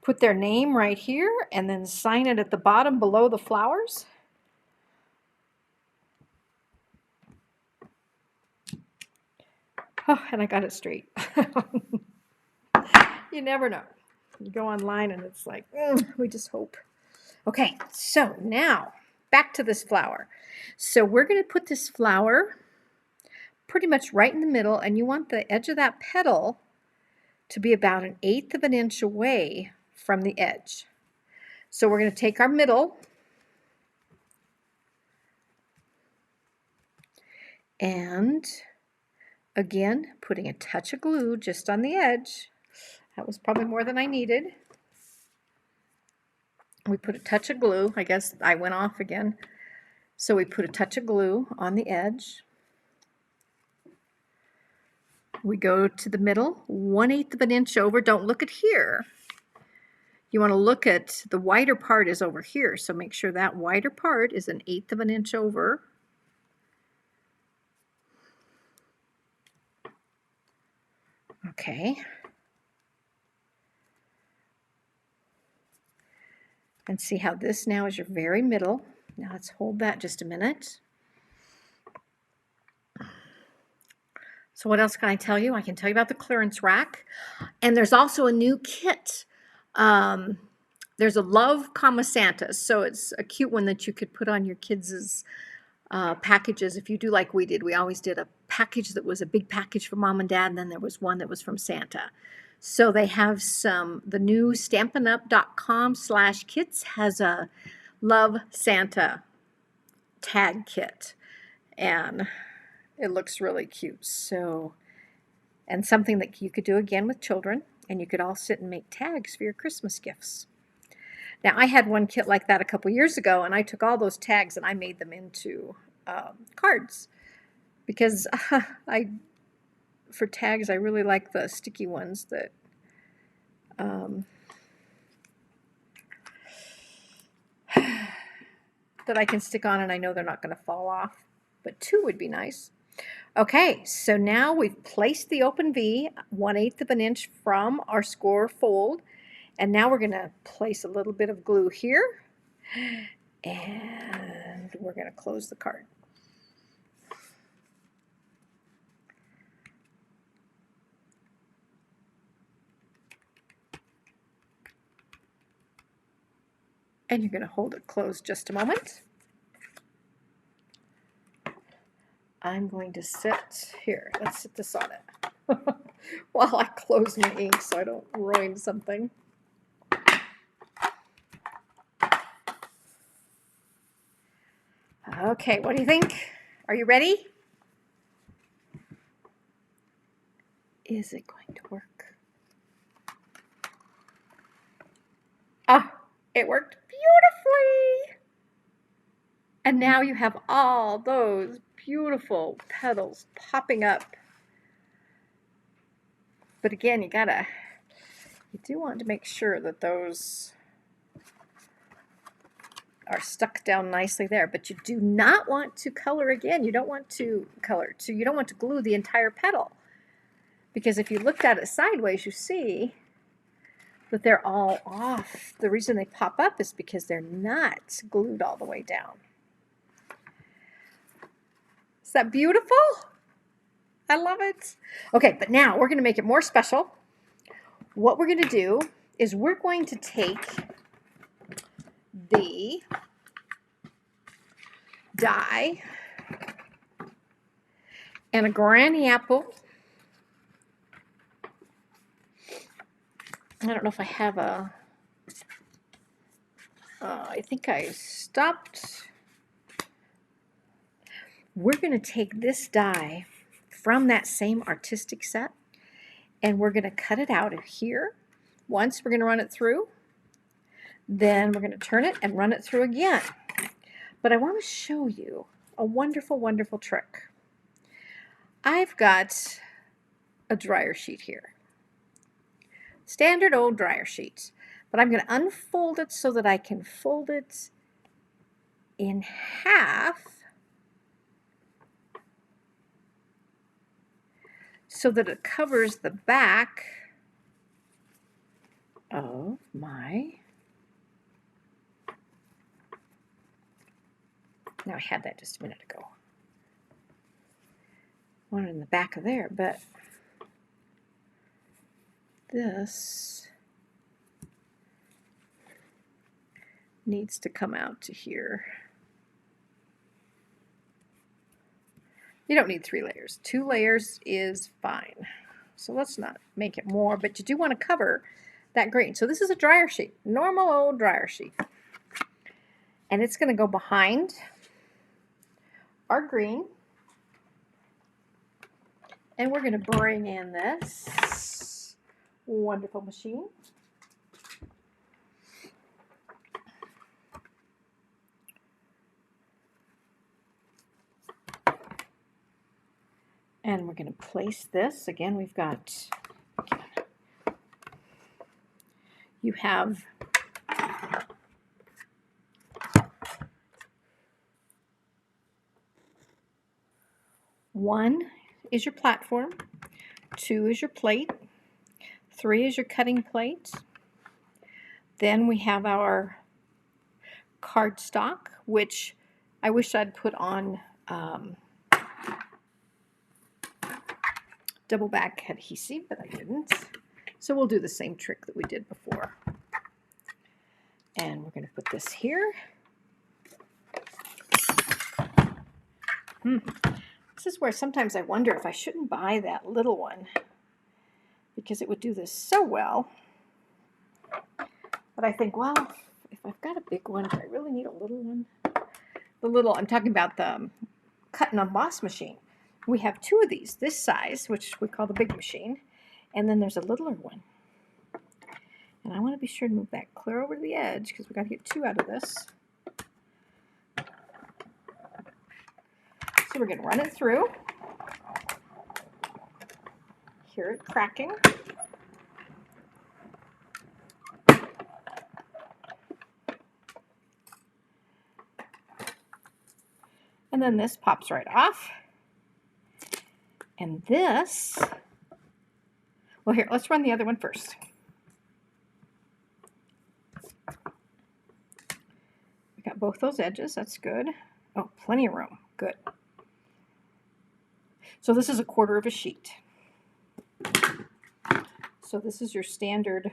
put their name right here and then sign it at the bottom below the flowers. Oh, and I got it straight. You never know. You go online and it's like, we just hope. Okay, so now back to this flower. So we're going to put this flower pretty much right in the middle, and you want the edge of that petal to be about 1/8 of an inch away from the edge. So we're going to take our middle and again, putting a touch of glue just on the edge. That was probably more than I needed. We put a touch of glue. I guess I went off again. So we put a touch of glue on the edge. We go to the middle, 1/8 of an inch over. Don't look at here. You want to look at the wider part is over here. So make sure that wider part is 1/8 of an inch over. Okay. And see how this now is your very middle. Now let's hold that just a minute. So what else can I tell you? I can tell you about the clearance rack. And there's also a new kit. There's a Love, Santa. So it's a cute one that you could put on your kids' packages. If you do like we did, we always did a package that was a big package for mom and dad, and then there was one that was from Santa. So they have the new stampinup.com/kits has a Love Santa tag kit, and it looks really cute. So, and something that you could do again with children, and you could all sit and make tags for your Christmas gifts. Now, I had one kit like that a couple years ago, and I took all those tags and I made them into cards because for tags, I really like the sticky ones that that I can stick on, and I know they're not going to fall off, but 2 would be nice. Okay, so now we've placed the open V 1/8 of an inch from our score fold, and now we're going to place a little bit of glue here, and we're going to close the card. And you're going to hold it closed just a moment. I'm going to sit here. Let's sit this on it while I close my ink so I don't ruin something. Okay, what do you think? Are you ready? Is it going to work? Oh, it worked beautifully. And now you have all those beautiful petals popping up. But again, you do want to make sure that those are stuck down nicely there, but you do not want to color again. You don't want to color, so you don't want to glue the entire petal, because if you looked at it sideways, you see that they're all off. The reason they pop up is because they're not glued all the way down. Is that beautiful? I love it. Okay, but now we're going to make it more special. What we're going to do is we're going to take the die and a granny apple. I don't know if I have a, I think I stopped. We're going to take this die from that same artistic set and we're going to cut it out of here. Once we're going to run it through, then we're going to turn it and run it through again. But I want to show you a wonderful, wonderful trick. I've got a dryer sheet here. Standard old dryer sheet. But I'm going to unfold it so that I can fold it in half so that it covers the back of my, now I had that just a minute ago. One in the back of there, but this needs to come out to here. You don't need 3 layers. 2 layers is fine. So let's not make it more, but you do want to cover that green. So this is a dryer sheet, normal old dryer sheet. And it's going to go behind our green. And we're going to bring in this wonderful machine. And we're going to place this. Again, we've got, you have one is your platform, 2 is your plate, 3 is your cutting plate. Then we have our cardstock, which I wish I'd put on double back adhesive, but I didn't. So we'll do the same trick that we did before. And we're going to put this here. This is where sometimes I wonder if I shouldn't buy that little one because it would do this so well. But I think, well, if I've got a big one, do I really need a little one? The little, I'm talking about the cut and emboss machine. We have 2 of these, this size, which we call the big machine, and then there's a littler one. And I want to be sure to move that clear over to the edge because we've got to get 2 out of this. So we're going to run it through. Hear it cracking. And then this pops right off. And this, well here, let's run the other one first. We got both those edges, that's good. Oh, plenty of room, good. So this is 1/4 of a sheet. So this is your standard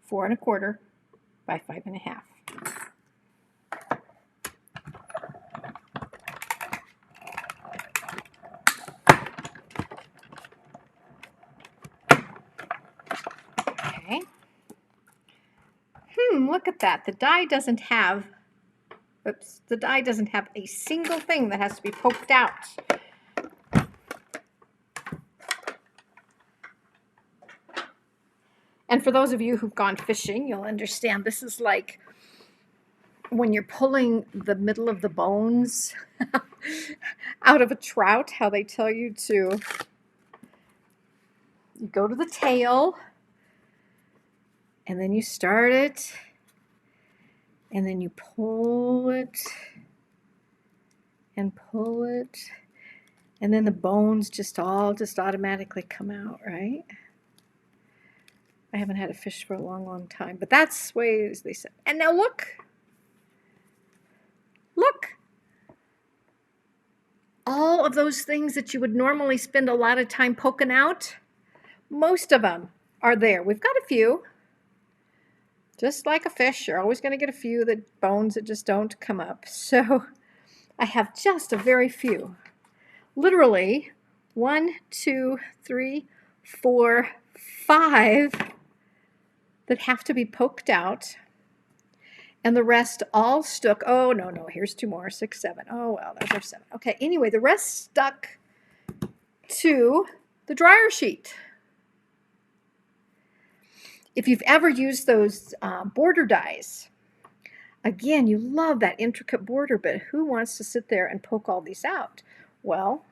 4 1/4 by 5 1/2. Okay. Look at that. The die doesn't have, the die doesn't have a single thing that has to be poked out. And for those of you who've gone fishing, you'll understand this is like when you're pulling the middle of the bones out of a trout, how they tell you to, you go to the tail, and then you start it, and then you pull it, and pull it, and then the bones just automatically come out, right? I haven't had a fish for a long, long time, but that's the way they said. And now look. Look. all of those things that you would normally spend a lot of time poking out, most of them are there. We've got a few. Just like a fish, you're always going to get a few bones that just don't come up. So I have just a very few. Literally 1, 2, 3, 4, 5 that have to be poked out. And the rest all stuck. Oh, no, here's 2 more, 6, 7. Oh, well, those are 7. Okay, anyway, the rest stuck to the dryer sheet. If you've ever used those border dies, again, you love that intricate border, but who wants to sit there and poke all these out? Well,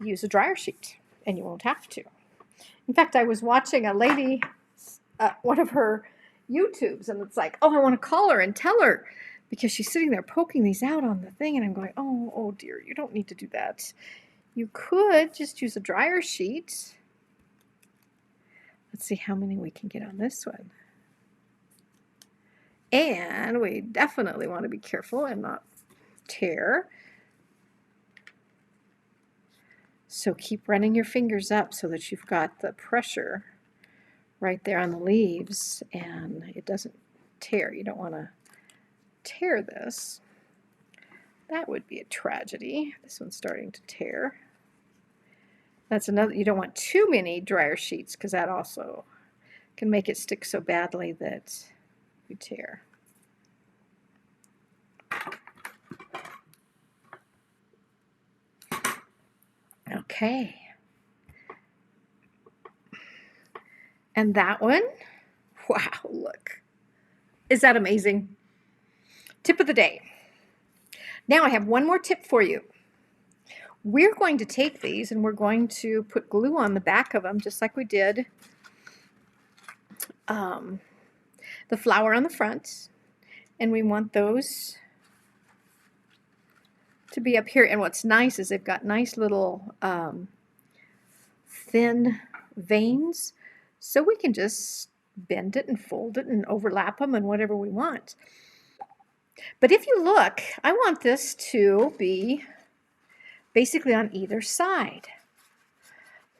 use a dryer sheet, and you won't have to. In fact, I was watching a lady, one of her YouTubes, and it's like, oh, I want to call her and tell her, because she's sitting there poking these out on the thing, and I'm going, oh dear, you don't need to do that. You could just use a dryer sheet. Let's see how many we can get on this one. And we definitely want to be careful and not tear. So keep running your fingers up so that you've got the pressure right there on the leaves and it doesn't tear. You don't want to tear this. That would be a tragedy. This one's starting to tear. That's another, you don't want too many dryer sheets because that also can make it stick so badly that you tear. Okay. And that one, wow, look. Is that amazing? Tip of the day. Now I have one more tip for you. We're going to take these and we're going to put glue on the back of them just like we did the flower on the front. And we want those to be up here. And what's nice is they've got nice little thin veins. So we can just bend it and fold it and overlap them and whatever we want. But if you look, I want this to be basically on either side.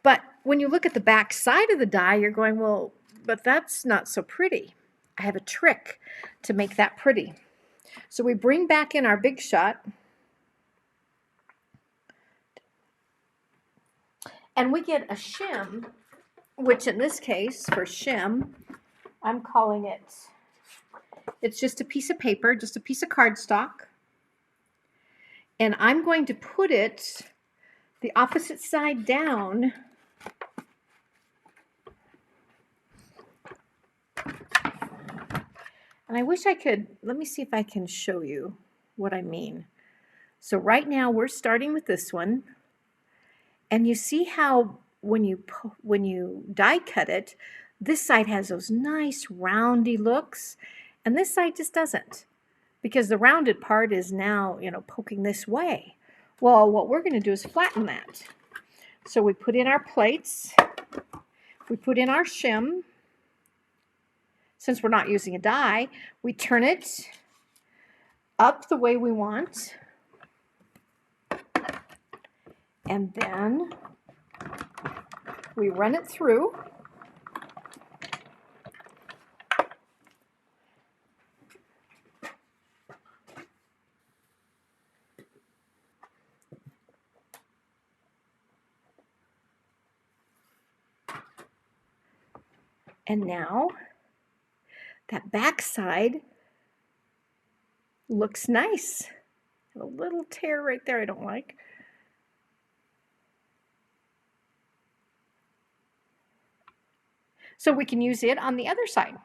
But when you look at the back side of the die, you're going, well, but that's not so pretty. I have a trick to make that pretty. So we bring back in our Big Shot. And we get a shim, which in this case, for shim, I'm calling it, it's just a piece of paper, just a piece of cardstock. And I'm going to put it the opposite side down. And I wish I could, let me see if I can show you what I mean. So right now we're starting with this one. And you see how when you die cut it, this side has those nice roundy looks, and this side just doesn't. Because the rounded part is now, poking this way. Well, what we're going to do is flatten that. So we put in our plates. We put in our shim. Since we're not using a die, we turn it up the way we want. And then we run it through. And now that back side looks nice. A little tear right there I don't like. So we can use it on the other side.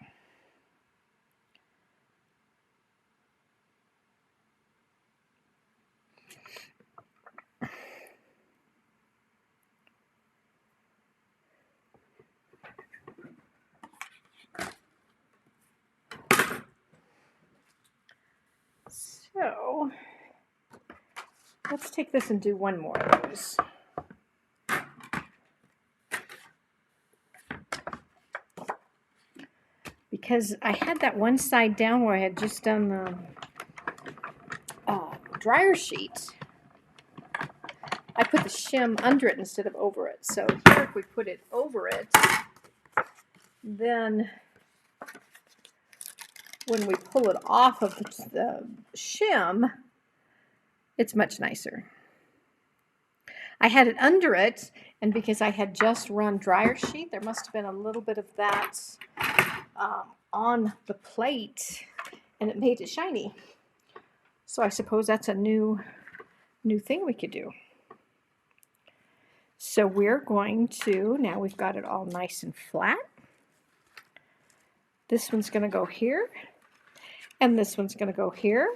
So let's take this and do one more of those. Because I had that one side down where I had just done the dryer sheet. I put the shim under it instead of over it. So here, if we put it over it, then when we pull it off of the shim, it's much nicer. I had it under it, and because I had just run dryer sheet, there must have been a little bit of that on the plate, and it made it shiny. So I suppose that's a new thing we could do. So we're going to, now we've got it all nice and flat. This one's going to go here, and this one's going to go here.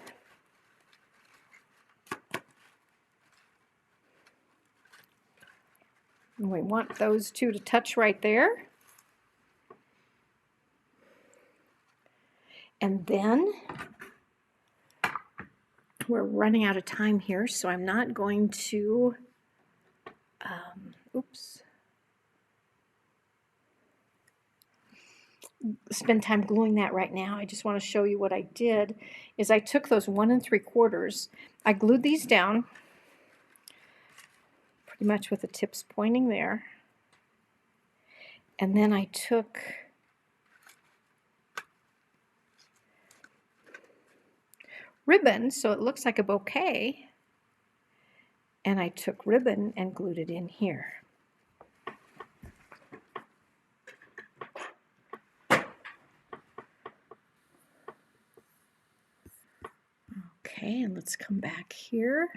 And we want those two to touch right there. And then we're running out of time here, so I'm not going to, spend time gluing that right now. I just want to show you what I did is I took those 1 3/4, I glued these down pretty much with the tips pointing there, and then I took ribbon so it looks like a bouquet, and I took ribbon and glued it in here. Okay, and let's come back here.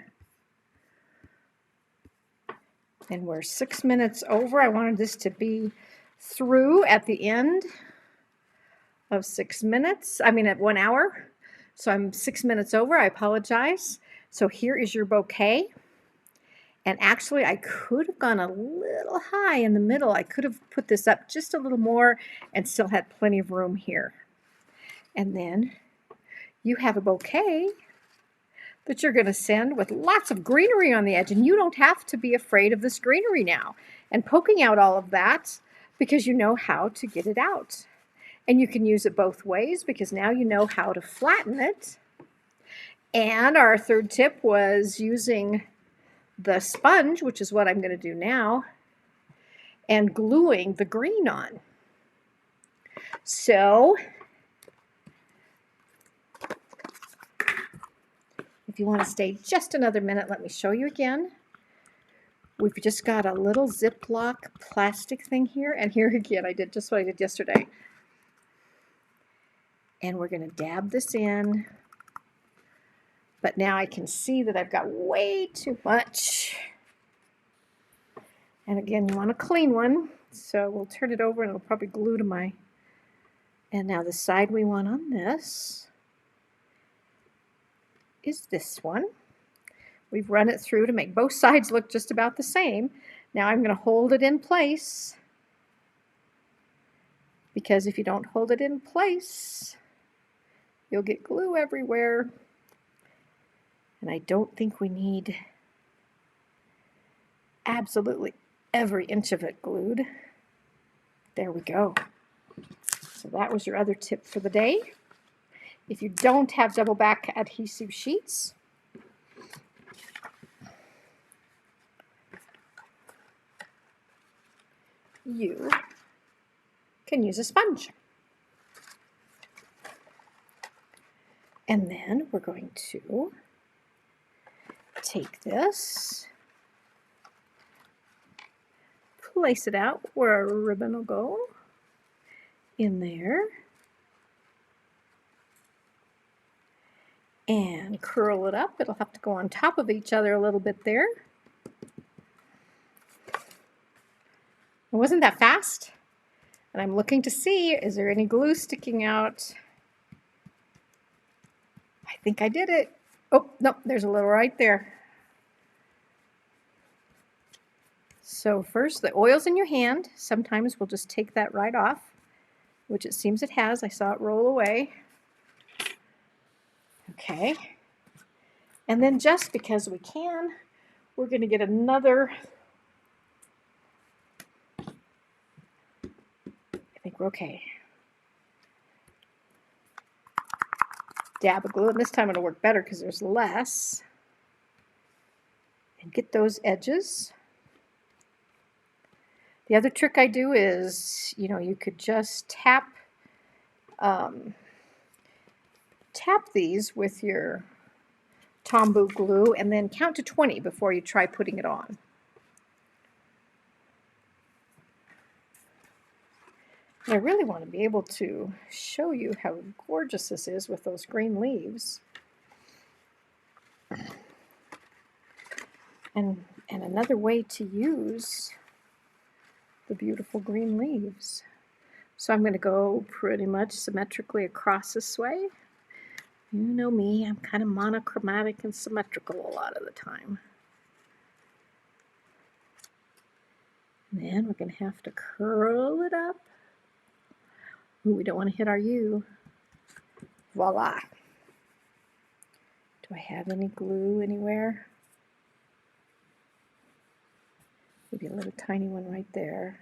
And we're 6 minutes over. I wanted this to be through at the end of 6 minutes. I mean, at 1 hour. So I'm 6 minutes over. I apologize. So here is your bouquet. And actually, I could have gone a little high in the middle. I could have put this up just a little more and still had plenty of room here. And then you have a bouquet that you're going to send with lots of greenery on the edge. And you don't have to be afraid of this greenery now and poking out all of that, because you know how to get it out. And you can use it both ways, because now you know how to flatten it. And our third tip was using the sponge, which is what I'm going to do now, and gluing the green on. So if you want to stay just another minute, let me show you again. We've just got a little Ziploc plastic thing here, and here again I did just what I did yesterday. And we're going to dab this in, but now I can see that I've got way too much. And again, you want a clean one, so we'll turn it over and it'll probably glue to my, and now the side we want on this is this one. We've run it through to make both sides look just about the same. Now I'm going to hold it in place, because if you don't hold it in place, you'll get glue everywhere. And I don't think we need absolutely every inch of it glued. There we go. So that was your other tip for the day. If you don't have double back adhesive sheets, you can use a sponge. And then we're going to take this, place it out where our ribbon will go in there, and curl it up. It'll have to go on top of each other a little bit there. Wasn't that fast? And I'm looking to see, is there any glue sticking out? I think I did it. Oh, no, there's a little right there. So first, the oil's in your hand. Sometimes we'll just take that right off, which it seems it has. I saw it roll away. Okay. And then just because we can, we're going to get another, I think we're okay, dab of glue, and this time it'll work better because there's less. and get those edges. The other trick I do is, you could just tap these with your Tombow glue and then count to 20 before you try putting it on. And I really want to be able to show you how gorgeous this is with those green leaves. And another way to use the beautiful green leaves. So I'm going to go pretty much symmetrically across this way. You know me, I'm kind of monochromatic and symmetrical a lot of the time. And then we're going to have to curl it up. Ooh, we don't want to hit our U. Voila. Do I have any glue anywhere? Maybe a little tiny one right there.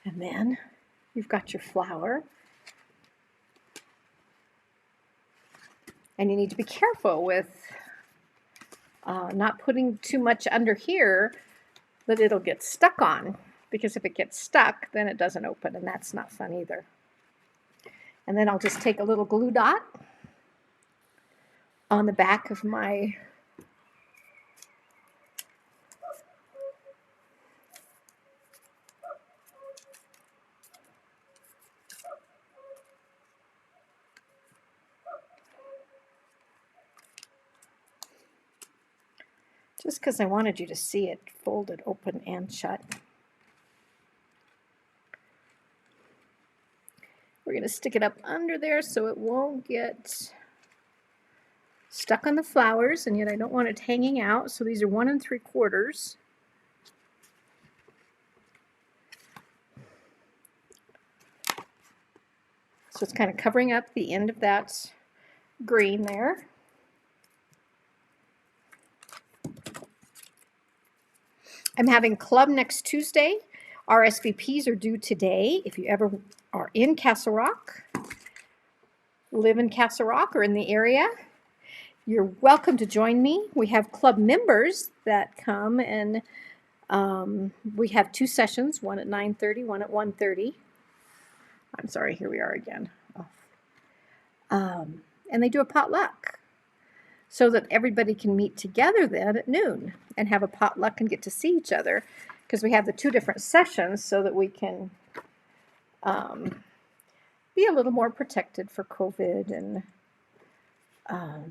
And then you've got your flower. And you need to be careful with not putting too much under here that it'll get stuck on. Because if it gets stuck, then it doesn't open, and that's not fun either. And then I'll just take a little glue dot on the back of my just because I wanted you to see it folded open and shut. We're going to stick it up under there so it won't get stuck on the flowers, and yet I don't want it hanging out. So these are 1 3/4. So it's kind of covering up the end of that green there. I'm having club next Tuesday. RSVPs are due today. If you ever are in Castle Rock, live in Castle Rock or in the area, you're welcome to join me. We have club members that come, and we have 2 sessions, one at 9:30, one at 1:30. I'm sorry, here we are again. And they do a potluck so that everybody can meet together then at noon and have a potluck and get to see each other, because we have the 2 different sessions so that we can be a little more protected for COVID and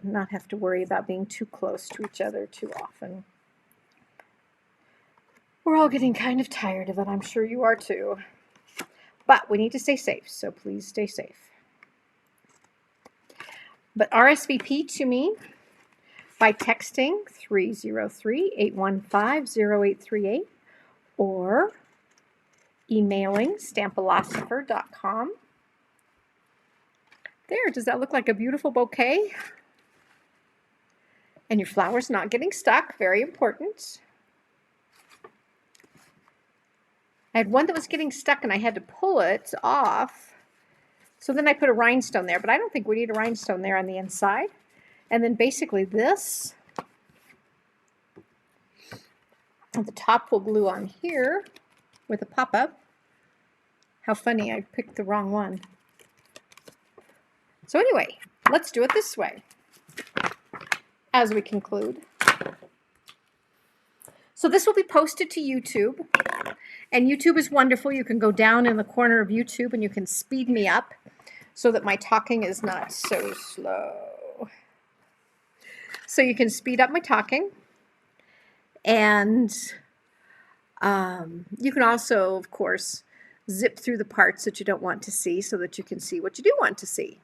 not have to worry about being too close to each other too often. We're all getting kind of tired of it. I'm sure you are too. But we need to stay safe, so please stay safe. But RSVP to me by texting 303-815-0838 or emailing stampalosopher.com. There, does that look like a beautiful bouquet? And your flower's not getting stuck, very important. I had one that was getting stuck and I had to pull it off. So then I put a rhinestone there, but I don't think we need a rhinestone there on the inside. And then basically this, the top will glue on here with a pop-up. How funny, I picked the wrong one. So anyway, let's do it this way as we conclude. So this will be posted to YouTube, and YouTube is wonderful. You can go down in the corner of YouTube and you can speed me up so that my talking is not so slow. So you can speed up my talking, and you can also, of course, zip through the parts that you don't want to see so that you can see what you do want to see.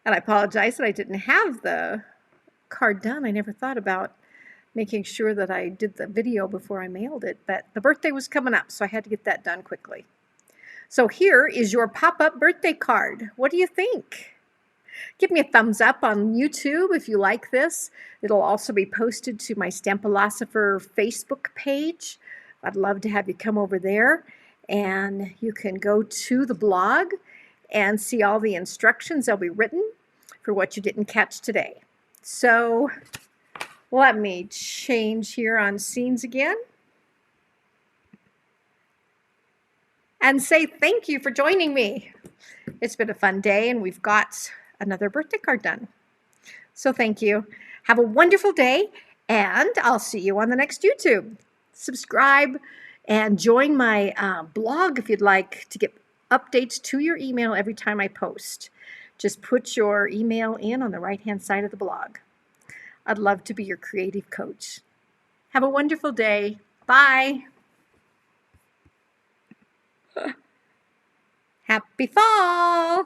And I apologize that I didn't have the card done. I never thought about making sure that I did the video before I mailed it, but the birthday was coming up, so I had to get that done quickly. So here is your pop-up birthday card. What do you think? Give me a thumbs up on YouTube if you like this. It'll also be posted to my Stampalosopher Facebook page. I'd love to have you come over there, and you can go to the blog and see all the instructions that'll be written for what you didn't catch today. So let me change here on scenes again and say thank you for joining me. It's been a fun day, and we've got another birthday card done. So thank you. Have a wonderful day, and I'll see you on the next YouTube. Subscribe and join my blog if you'd like to get updates to your email every time I post. Just put your email in on the right-hand side of the blog. I'd love to be your creative coach. Have a wonderful day. Bye. Happy fall.